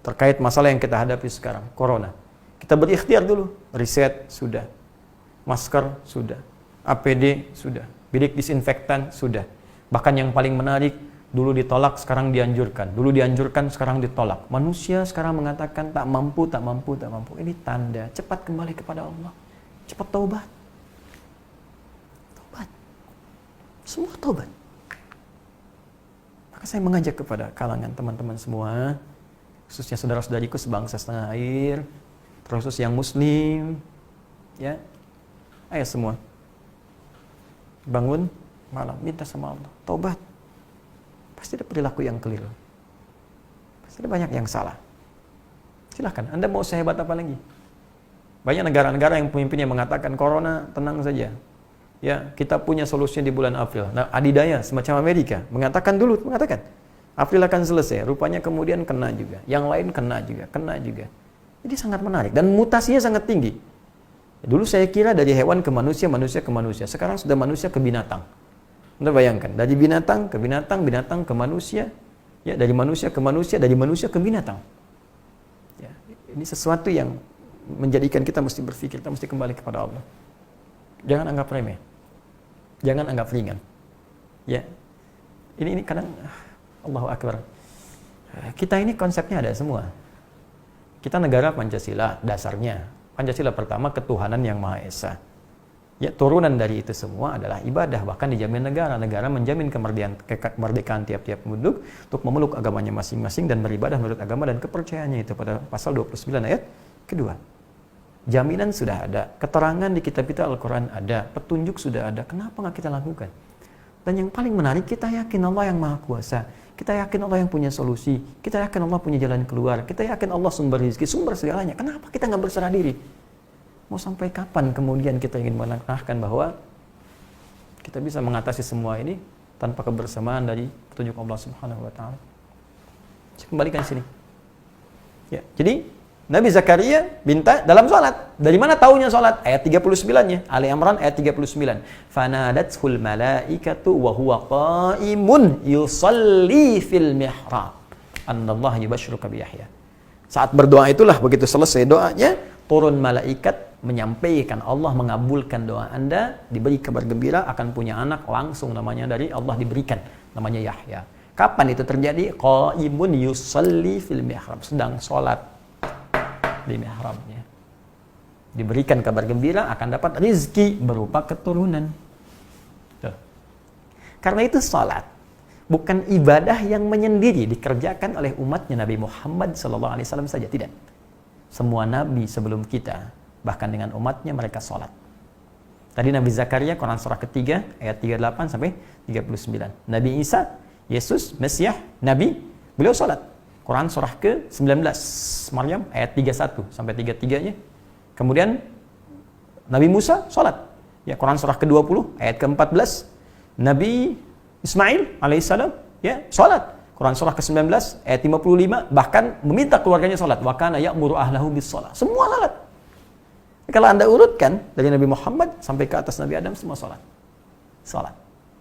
terkait masalah yang kita hadapi sekarang, corona. Kita berikhtiar dulu, riset sudah, masker sudah, APD sudah, bilik disinfektan sudah. Bahkan yang paling menarik, dulu ditolak, sekarang dianjurkan. Dulu dianjurkan, sekarang ditolak. Manusia sekarang mengatakan tak mampu. Ini tanda, cepat kembali kepada Allah. Cepat taubat. Semua taubat. Maka saya mengajak kepada kalangan teman-teman semua, khususnya saudara-saudariku sebangsa setanah air, terkhusus yang muslim, ya, ayo semua bangun malam, minta sama Allah, taubat. Pasti ada perilaku yang keliru, pasti ada banyak yang salah. Silahkan, Anda mau sehebat apa lagi? Banyak negara-negara yang pemimpinnya mengatakan corona tenang saja. Ya, kita punya solusinya di bulan April. Nah, adidaya semacam Amerika mengatakan April akan selesai. Rupanya kemudian kena juga. Yang lain kena juga. Jadi sangat menarik dan mutasinya sangat tinggi. Dulu saya kira dari hewan ke manusia, manusia ke manusia. Sekarang sudah manusia ke binatang. Anda bayangkan, dari binatang ke binatang, binatang ke manusia, ya, dari manusia ke manusia, dari manusia ke binatang. Ya, ini sesuatu yang menjadikan kita mesti berpikir, kita mesti kembali kepada Allah. Jangan anggap remeh. Jangan anggap ringan. Ya. Ini kadang Allahu Akbar. Kita ini konsepnya ada semua. Kita negara Pancasila dasarnya. Pancasila pertama ketuhanan yang Maha Esa. Ya, turunan dari itu semua adalah ibadah, bahkan dijamin negara. Negara menjamin kemerdekaan tiap-tiap penduduk untuk memeluk agamanya masing-masing dan beribadah menurut agama dan kepercayaannya itu pada pasal 29 ayat kedua. Jaminan sudah ada, keterangan di kitab kita Al-Quran ada, petunjuk sudah ada, kenapa nggak kita lakukan? Dan yang paling menarik, kita yakin Allah yang Maha Kuasa, kita yakin Allah yang punya solusi, kita yakin Allah punya jalan keluar, kita yakin Allah sumber rezeki, sumber segalanya. Kenapa kita nggak berserah diri? Mau sampai kapan kemudian kita ingin menangkahkan bahwa kita bisa mengatasi semua ini tanpa kebersamaan dari petunjuk Allah Subhanahu Wa Taala? Saya kembalikan sini. Ya, jadi Nabi Zakaria minta dalam sholat. Dari mana taunya sholat? Ayat 39-nya. Ali Imran ayat 39. Fanadathul malaikatu wa huwa qa'imun yusalli fil mihrab. Annallahu yubashshiruka bi Yahya. Saat berdoa itulah, begitu selesai doanya, turun malaikat menyampaikan Allah mengabulkan doa Anda, diberi kabar gembira akan punya anak, langsung namanya dari Allah diberikan, namanya Yahya. Kapan itu terjadi? Qa'imun yusalli fil mihrab, sedang sholat di mihrabnya. Diberikan kabar gembira akan dapat rizki berupa keturunan. Tuh. Karena itu salat bukan ibadah yang menyendiri dikerjakan oleh umatnya Nabi Muhammad SAW saja, tidak. Semua nabi sebelum kita, bahkan dengan umatnya mereka salat. Tadi Nabi Zakaria, Quran surah ketiga ayat 38 sampai 39. Nabi Isa, Yesus, Mesiah, Nabi, beliau salat. Quran surah ke-19, Maryam ayat 31 sampai 33-nya. Kemudian Nabi Musa salat. Ya, Quran surah ke-20 ayat ke-14. Nabi Ismail alaihissalam ya salat. Quran surah ke-19 ayat 55, bahkan meminta keluarganya salat. Wa kana ya'muru ahlahu bis-shalah. Semua salat. Kalau Anda urutkan dari Nabi Muhammad sampai ke atas Nabi Adam, semua salat. Salat.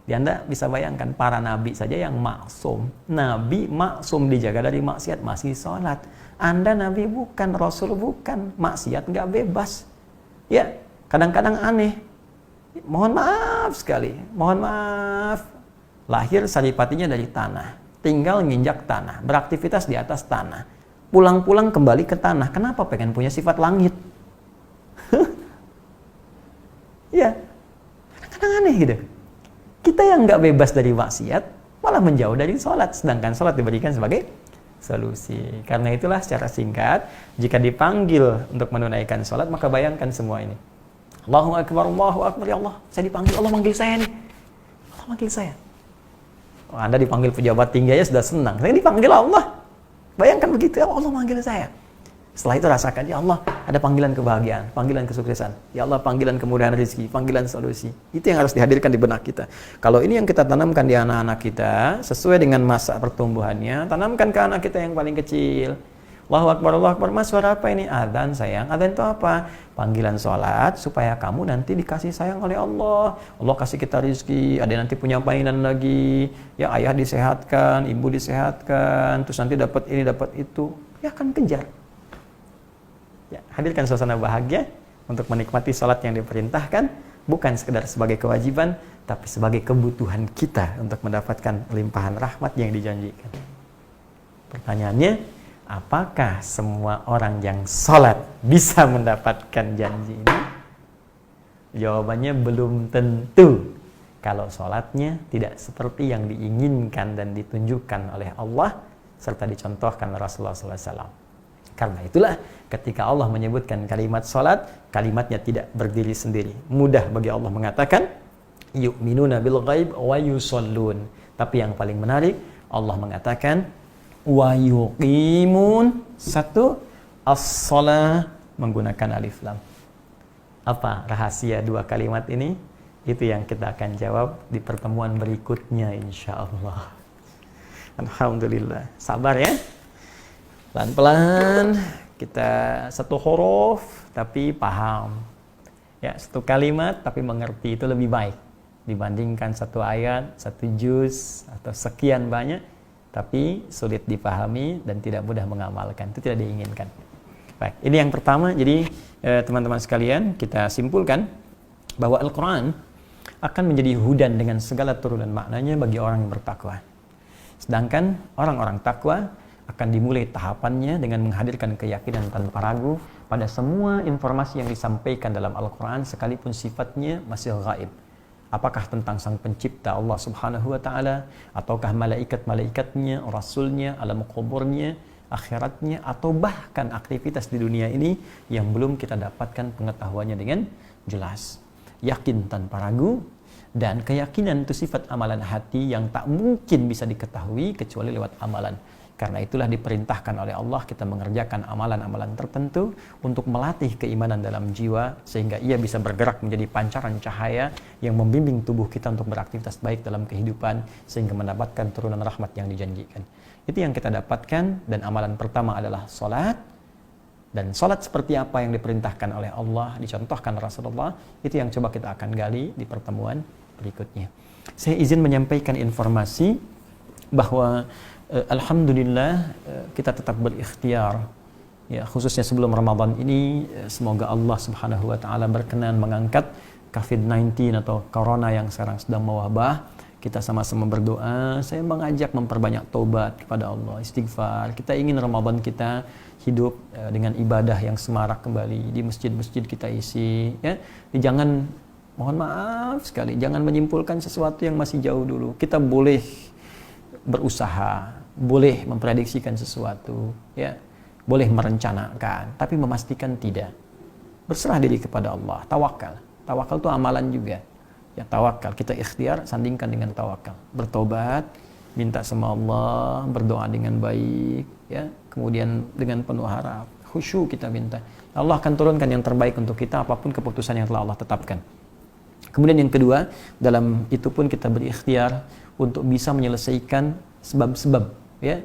Di Anda bisa bayangkan para nabi saja yang maksum. Nabi maksum dijaga dari maksiat masih sholat. Anda nabi bukan, rasul bukan, maksiat nggak bebas. Ya, kadang-kadang aneh. Mohon maaf sekali, mohon maaf. Lahir saripatinya dari tanah, tinggal nginjak tanah, beraktivitas di atas tanah. Pulang-pulang kembali ke tanah. Kenapa pengen punya sifat langit? Ya, kadang-kadang aneh gitu. Kita yang nggak bebas dari maksiat malah menjauh dari sholat, sedangkan sholat diberikan sebagai solusi. Karena itulah secara singkat, jika dipanggil untuk menunaikan sholat, maka bayangkan semua ini. Allahu Akbar, ya Allah, saya dipanggil, Allah manggil saya nih. Allah manggil saya. Oh, Anda dipanggil pejabat tinggi aja sudah senang. Saya dipanggil Allah. Bayangkan begitu, ya Allah manggil saya. Setelah itu rasakan, ya Allah, ada panggilan kebahagiaan, panggilan kesuksesan. Ya Allah, panggilan kemudahan rezeki, panggilan solusi. Itu yang harus dihadirkan di benak kita. Kalau ini yang kita tanamkan di anak-anak kita, sesuai dengan masa pertumbuhannya, tanamkan ke anak kita yang paling kecil. Allahu Akbar, Mas, suara apa ini? Adzan, sayang. Adzan itu apa? Panggilan sholat, supaya kamu nanti dikasih sayang oleh Allah. Allah kasih kita rezeki, ada nanti punya mainan lagi. Ya, ayah disehatkan, ibu disehatkan, terus nanti dapat ini, dapat itu. Ya, akan kejar. Ya, hadirkan suasana bahagia untuk menikmati sholat yang diperintahkan, bukan sekedar sebagai kewajiban, tapi sebagai kebutuhan kita untuk mendapatkan limpahan rahmat yang dijanjikan. Pertanyaannya, apakah semua orang yang sholat bisa mendapatkan janji ini? Jawabannya belum tentu. Kalau sholatnya tidak seperti yang diinginkan dan ditunjukkan oleh Allah, serta dicontohkan Rasulullah SAW. Karena itulah ketika Allah menyebutkan kalimat salat, kalimatnya tidak berdiri sendiri. Mudah bagi Allah mengatakan yu'minuna bil ghaib wa yusallun. Tapi yang paling menarik, Allah mengatakan wa yuqimun as-shalah menggunakan alif lam. Apa rahasia dua kalimat ini? Itu yang kita akan jawab di pertemuan berikutnya insyaallah. Alhamdulillah. Sabar ya. Pelan-pelan kita satu huruf tapi paham. Ya, satu kalimat tapi mengerti itu lebih baik dibandingkan satu ayat, satu juz atau sekian banyak tapi sulit dipahami dan tidak mudah mengamalkan. Itu tidak diinginkan. Baik, ini yang pertama. Jadi teman-teman sekalian, kita simpulkan bahwa Al-Qur'an akan menjadi hudan dengan segala turunan maknanya bagi orang yang bertakwa. Sedangkan orang-orang takwa akan dimulai tahapannya dengan menghadirkan keyakinan tanpa ragu pada semua informasi yang disampaikan dalam Al-Quran sekalipun sifatnya masih ghaib. Apakah tentang sang pencipta Allah Subhanahu wa Ta'ala, ataukah malaikat-malaikatnya, rasulnya, alam kuburnya, akhiratnya, atau bahkan aktivitas di dunia ini yang belum kita dapatkan pengetahuannya dengan jelas. Yakin tanpa ragu, dan keyakinan itu sifat amalan hati yang tak mungkin bisa diketahui kecuali lewat amalan. Karena itulah diperintahkan oleh Allah kita mengerjakan amalan-amalan tertentu untuk melatih keimanan dalam jiwa sehingga ia bisa bergerak menjadi pancaran cahaya yang membimbing tubuh kita untuk beraktivitas baik dalam kehidupan sehingga mendapatkan turunan rahmat yang dijanjikan. Itu yang kita dapatkan, dan amalan pertama adalah salat. Dan salat seperti apa yang diperintahkan oleh Allah, dicontohkan Rasulullah, itu yang coba kita akan gali di pertemuan berikutnya. Saya izin menyampaikan informasi bahwa alhamdulillah kita tetap berikhtiar ya, khususnya sebelum Ramadan ini. Semoga Allah Subhanahu wa Ta'ala berkenan mengangkat COVID-19 atau Corona yang sekarang sedang mewabah. Kita sama-sama berdoa. Saya mengajak memperbanyak taubat kepada Allah, istighfar. Kita ingin Ramadan kita hidup dengan ibadah yang semarak kembali, di masjid-masjid kita isi ya. Jangan, mohon maaf sekali, jangan menyimpulkan sesuatu yang masih jauh dulu. Kita boleh berusaha, boleh memprediksikan sesuatu, ya, boleh merencanakan, tapi memastikan tidak. Berserah diri kepada Allah, tawakal. Tawakal itu amalan juga. Ya, tawakal, kita ikhtiar, sandingkan dengan tawakal. Bertobat, minta sama Allah, berdoa dengan baik, ya, kemudian dengan penuh harap, khusyuk kita minta. Allah akan turunkan yang terbaik untuk kita apapun keputusan yang telah Allah tetapkan. Kemudian yang kedua, dalam itu pun kita berikhtiar untuk bisa menyelesaikan sebab-sebab, ya.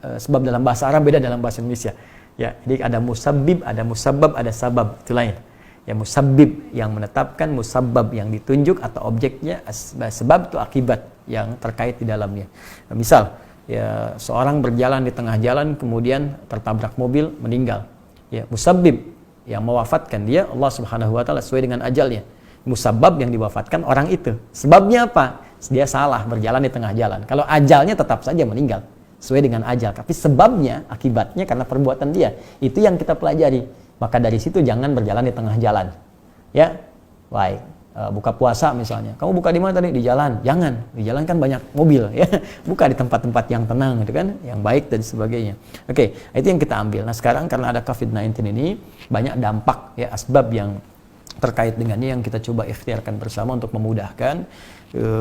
Sebab dalam bahasa Arab beda dalam bahasa Indonesia. Ya, jadi ada musabbib, ada musabbab, ada sabab, itu lain. Ya, musabbib yang menetapkan, musabbab yang ditunjuk atau objeknya, sebab itu akibat yang terkait di dalamnya. Misal, ya, seorang berjalan di tengah jalan kemudian tertabrak mobil meninggal. Ya, musabbib yang mewafatkan dia Allah Subhanahu wa Ta'ala sesuai dengan ajalnya. Musabbab yang diwafatkan orang itu. Sebabnya apa? Dia salah berjalan di tengah jalan. Kalau ajalnya tetap saja meninggal sesuai dengan ajal, tapi sebabnya, akibatnya karena perbuatan dia. Itu yang kita pelajari. Maka dari situ jangan berjalan di tengah jalan. Ya, baik. buka puasa misalnya. Kamu buka di mana tadi? Di jalan. Jangan. Di jalan kan banyak mobil ya. Buka di tempat-tempat yang tenang gitu kan, yang baik dan sebagainya. Oke, itu yang kita ambil. Nah, sekarang karena ada COVID-19 ini banyak dampak ya, asbab yang terkait dengannya yang kita coba ikhtiarkan bersama untuk memudahkan.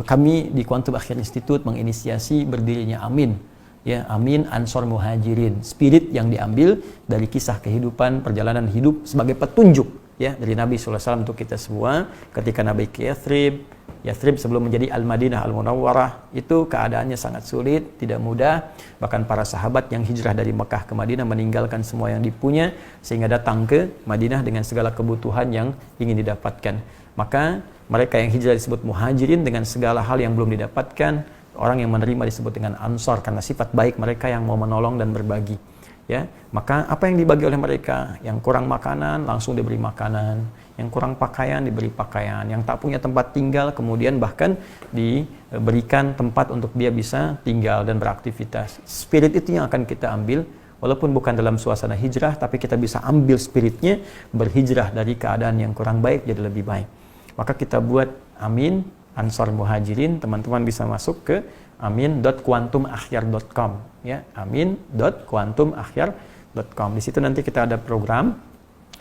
Kami di Quantum Akhir Institute menginisiasi berdirinya Amin. Ya, Amin Ansor Muhajirin. Spirit yang diambil dari kisah kehidupan, perjalanan hidup sebagai petunjuk ya dari Nabi SAW untuk kita semua. Ketika Nabi ke Yathrib sebelum menjadi Al-Madinah Al-Munawwarah, itu keadaannya sangat sulit, tidak mudah. Bahkan para sahabat yang hijrah dari Mekah ke Madinah meninggalkan semua yang dipunya sehingga datang ke Madinah dengan segala kebutuhan yang ingin didapatkan. Maka mereka yang hijrah disebut muhajirin dengan segala hal yang belum didapatkan. Orang yang menerima disebut dengan ansor karena sifat baik mereka yang mau menolong dan berbagi. Ya, maka apa yang dibagi oleh mereka? Yang kurang makanan langsung diberi makanan, yang kurang pakaian diberi pakaian, yang tak punya tempat tinggal kemudian bahkan diberikan tempat untuk dia bisa tinggal dan beraktivitas. Spirit itu yang akan kita ambil, walaupun bukan dalam suasana hijrah, tapi kita bisa ambil spiritnya, berhijrah dari keadaan yang kurang baik jadi lebih baik. Maka kita buat Amin Ansor Muhajirin, teman-teman bisa masuk ke amin.quantumakhyar.com ya, amin.quantumakhyar.com. Di situ nanti kita ada program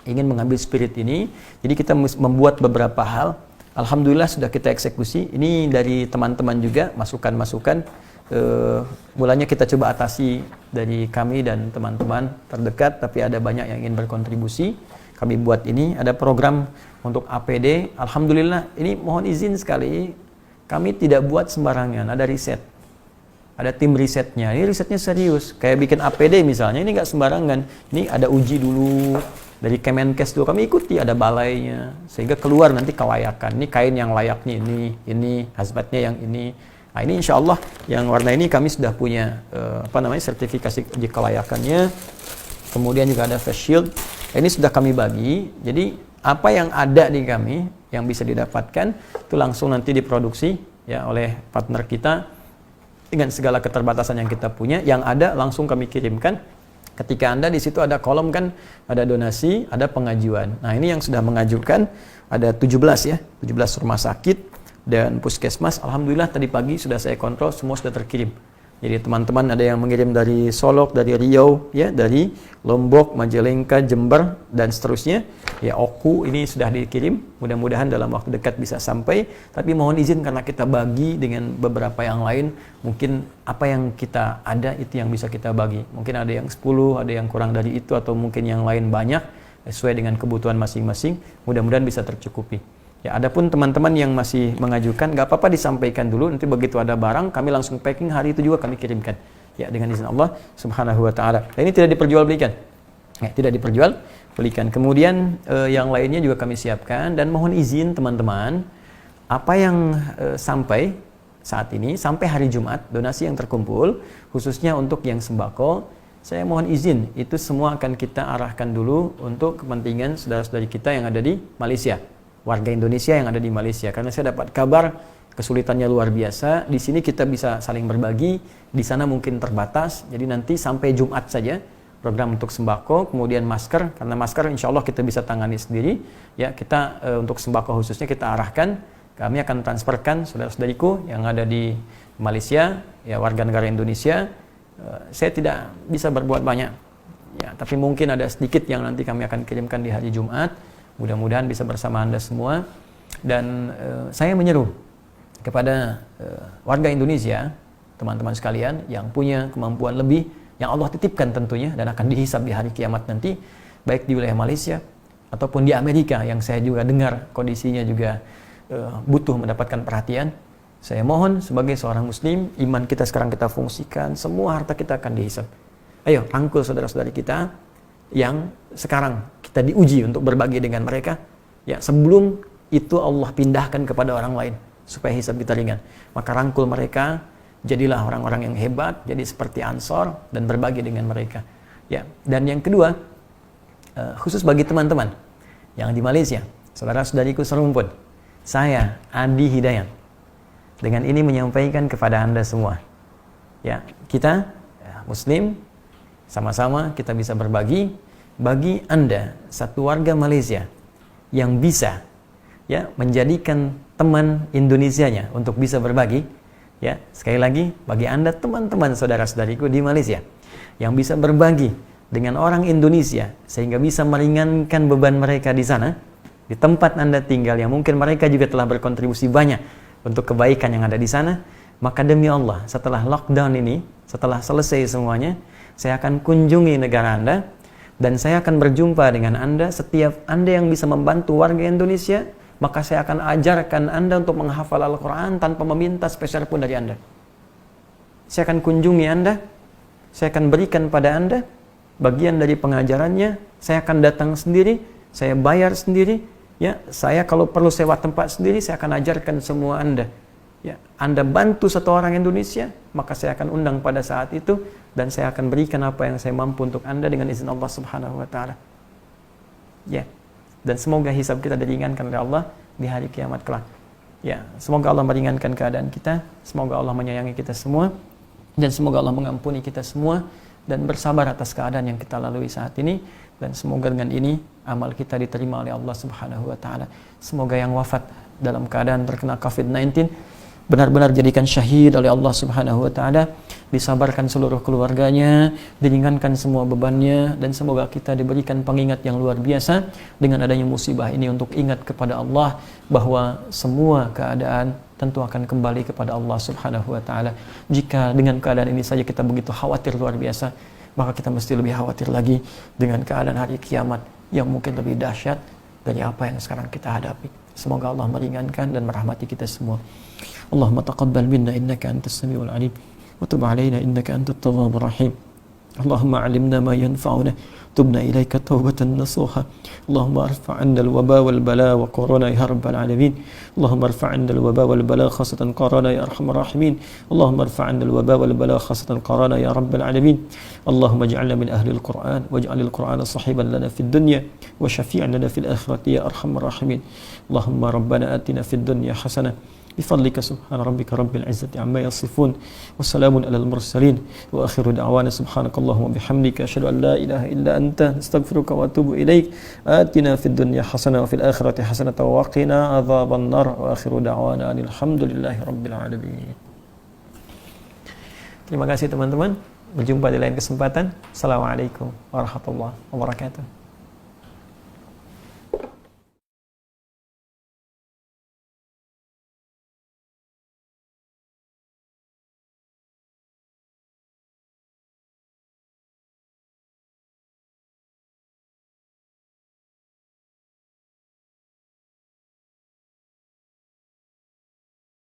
ingin mengambil spirit ini. Jadi kita membuat beberapa hal. Alhamdulillah sudah kita eksekusi. Ini dari teman-teman juga masukan-masukan. Mulanya kita coba atasi dari kami dan teman-teman terdekat, tapi ada banyak yang ingin berkontribusi. Kami buat ini ada program untuk APD. Alhamdulillah ini mohon izin sekali, kami tidak buat sembarangan, ada riset. Ada tim risetnya, ini risetnya serius. Kayak bikin APD misalnya, ini nggak sembarangan. Ini ada uji dulu, dari Kemenkes dulu kami ikuti, ada balainya. Sehingga keluar nanti kelayakan. Ini kain yang layaknya ini hazmatnya yang ini. Nah ini insya Allah yang warna ini kami sudah punya sertifikasi uji kelayakannya. Kemudian juga ada face shield. Ini sudah kami bagi. Jadi apa yang ada di kami, yang bisa didapatkan, itu langsung nanti diproduksi ya oleh partner kita. Dengan segala keterbatasan yang kita punya, yang ada langsung kami kirimkan. Ketika Anda di situ ada kolom kan, ada donasi, ada pengajuan. Nah ini yang sudah mengajukan ada 17 ya, 17 rumah sakit dan puskesmas. Alhamdulillah tadi pagi sudah saya kontrol, semua sudah terkirim. Jadi teman-teman ada yang mengirim dari Solok, dari Riau, ya, dari Lombok, Majalengka, Jember dan seterusnya. Ya Oku ini sudah dikirim. Mudah-mudahan dalam waktu dekat bisa sampai. Tapi mohon izin karena kita bagi dengan beberapa yang lain, mungkin apa yang kita ada itu yang bisa kita bagi. Mungkin ada yang 10, ada yang kurang dari itu atau mungkin yang lain banyak sesuai dengan kebutuhan masing-masing. Mudah-mudahan bisa tercukupi. Ya, adapun teman-teman yang masih mengajukan, nggak apa-apa disampaikan dulu. Nanti begitu ada barang, kami langsung packing hari itu juga kami kirimkan. Ya, dengan izin Allah Subhanahu Wa Taala. Dan ini tidak diperjualbelikan. Ya, tidak diperjualbelikan. Kemudian yang lainnya juga kami siapkan dan mohon izin teman-teman, apa yang sampai saat ini sampai hari Jumat donasi yang terkumpul, khususnya untuk yang sembako, saya mohon izin itu semua akan kita arahkan dulu untuk kepentingan saudara-saudari kita yang ada di Malaysia. Warga Indonesia yang ada di Malaysia, karena saya dapat kabar kesulitannya luar biasa. Di sini kita bisa saling berbagi, di sana mungkin terbatas. Jadi nanti sampai Jumat saja program untuk sembako, kemudian masker, karena masker insya Allah kita bisa tangani sendiri. Ya, kita untuk sembako khususnya kita arahkan, kami akan transferkan saudara-saudariku yang ada di Malaysia, ya warga negara Indonesia. Saya tidak bisa berbuat banyak, ya, tapi mungkin ada sedikit yang nanti kami akan kirimkan di hari Jumat. Mudah-mudahan bisa bersama Anda semua. Dan saya menyeru kepada warga Indonesia, teman-teman sekalian yang punya kemampuan lebih, yang Allah titipkan tentunya dan akan dihisab di hari kiamat nanti, baik di wilayah Malaysia ataupun di Amerika yang saya juga dengar kondisinya juga butuh mendapatkan perhatian. Saya mohon sebagai seorang muslim, iman kita sekarang kita fungsikan, semua harta kita akan dihisab. Ayo rangkul saudara-saudari kita yang sekarang kita diuji untuk berbagi dengan mereka, ya sebelum itu Allah pindahkan kepada orang lain supaya hisab kita ringan. Maka rangkul mereka, jadilah orang-orang yang hebat, jadi seperti Ansor dan berbagi dengan mereka. Ya, dan yang kedua, khusus bagi teman-teman yang di Malaysia, saudara-saudariku serumpun, saya Adi Hidayat dengan ini menyampaikan kepada Anda semua, ya kita Muslim sama-sama kita bisa berbagi. Bagi Anda satu warga Malaysia yang bisa ya menjadikan teman Indonesianya untuk bisa berbagi. Ya, sekali lagi bagi Anda teman-teman saudara-saudariku di Malaysia yang bisa berbagi dengan orang Indonesia sehingga bisa meringankan beban mereka di sana, di tempat Anda tinggal yang mungkin mereka juga telah berkontribusi banyak untuk kebaikan yang ada di sana, maka demi Allah setelah lockdown ini, setelah selesai semuanya, saya akan kunjungi negara Anda dan saya akan berjumpa dengan Anda. Setiap Anda yang bisa membantu warga Indonesia, maka saya akan ajarkan Anda untuk menghafal Al-Quran tanpa meminta spesial pun dari Anda. Saya akan kunjungi Anda, saya akan berikan pada Anda bagian dari pengajarannya, saya akan datang sendiri, saya bayar sendiri, ya, saya kalau perlu sewa tempat sendiri, saya akan ajarkan semua Anda. Ya, Anda bantu satu orang Indonesia, maka saya akan undang pada saat itu dan saya akan berikan apa yang saya mampu untuk Anda dengan izin Allah Subhanahu wa taala. Ya. Dan semoga hisab kita diringankan oleh Allah di hari kiamat kelak. Ya, semoga Allah meringankan keadaan kita, semoga Allah menyayangi kita semua dan semoga Allah mengampuni kita semua dan bersabar atas keadaan yang kita lalui saat ini, dan semoga dengan ini amal kita diterima oleh Allah Subhanahu wa taala. Semoga yang wafat dalam keadaan terkena COVID-19 benar-benar jadikan syahid oleh Allah Subhanahu wa taala, disabarkan seluruh keluarganya, diringankan semua bebannya, dan semoga kita diberikan pengingat yang luar biasa dengan adanya musibah ini untuk ingat kepada Allah bahwa semua keadaan tentu akan kembali kepada Allah Subhanahu wa taala. Jika dengan keadaan ini saja kita begitu khawatir luar biasa, maka kita mesti lebih khawatir lagi dengan keadaan hari kiamat yang mungkin lebih dahsyat dari apa yang sekarang kita hadapi. Semoga Allah meringankan dan merahmati kita semua. Allahumma taqabbal minna innaka antas samiul alim wa tub alaina innaka antat tawwabur rahim. Allahumma 'allimna ma yanfa'una tubna ilayka tawbatan nasuha. Allahumma arfa' 'anna al-waba wal bala wa corona ya rabbal alamin. Allahumma arfa' 'anna al-waba wal bala khasatan corona ya arhamar rahimin. Allahumma arfa' 'anna al-waba wal bala khasatan corona ya rabbal alamin. Allahumma ij'alna min ahli al-Qur'an waj'al al-Qur'ana sahiban lana fid dunya wa syafi'an lana fil akhirati ya arhamar rahimin. Allahumma rabbana atina fid dunya hasanah بفضلك سبحان ربك رب العزة عما يصفون وسلام على المرسلين وآخر دعوانا سبحانك اللهم وبحمدك أشهد أن لا إله إلا أنت نستغفرك وأتوب إليك آتنا في الدنيا حسنة وفي الآخرة حسنة وقنا عذاب النار وآخر دعوانا أن الحمد لله رب العالمين. Terima kasih teman-teman. Berjumpa di lain kesempatan. Assalamualaikum warahmatullahi wabarakatuh.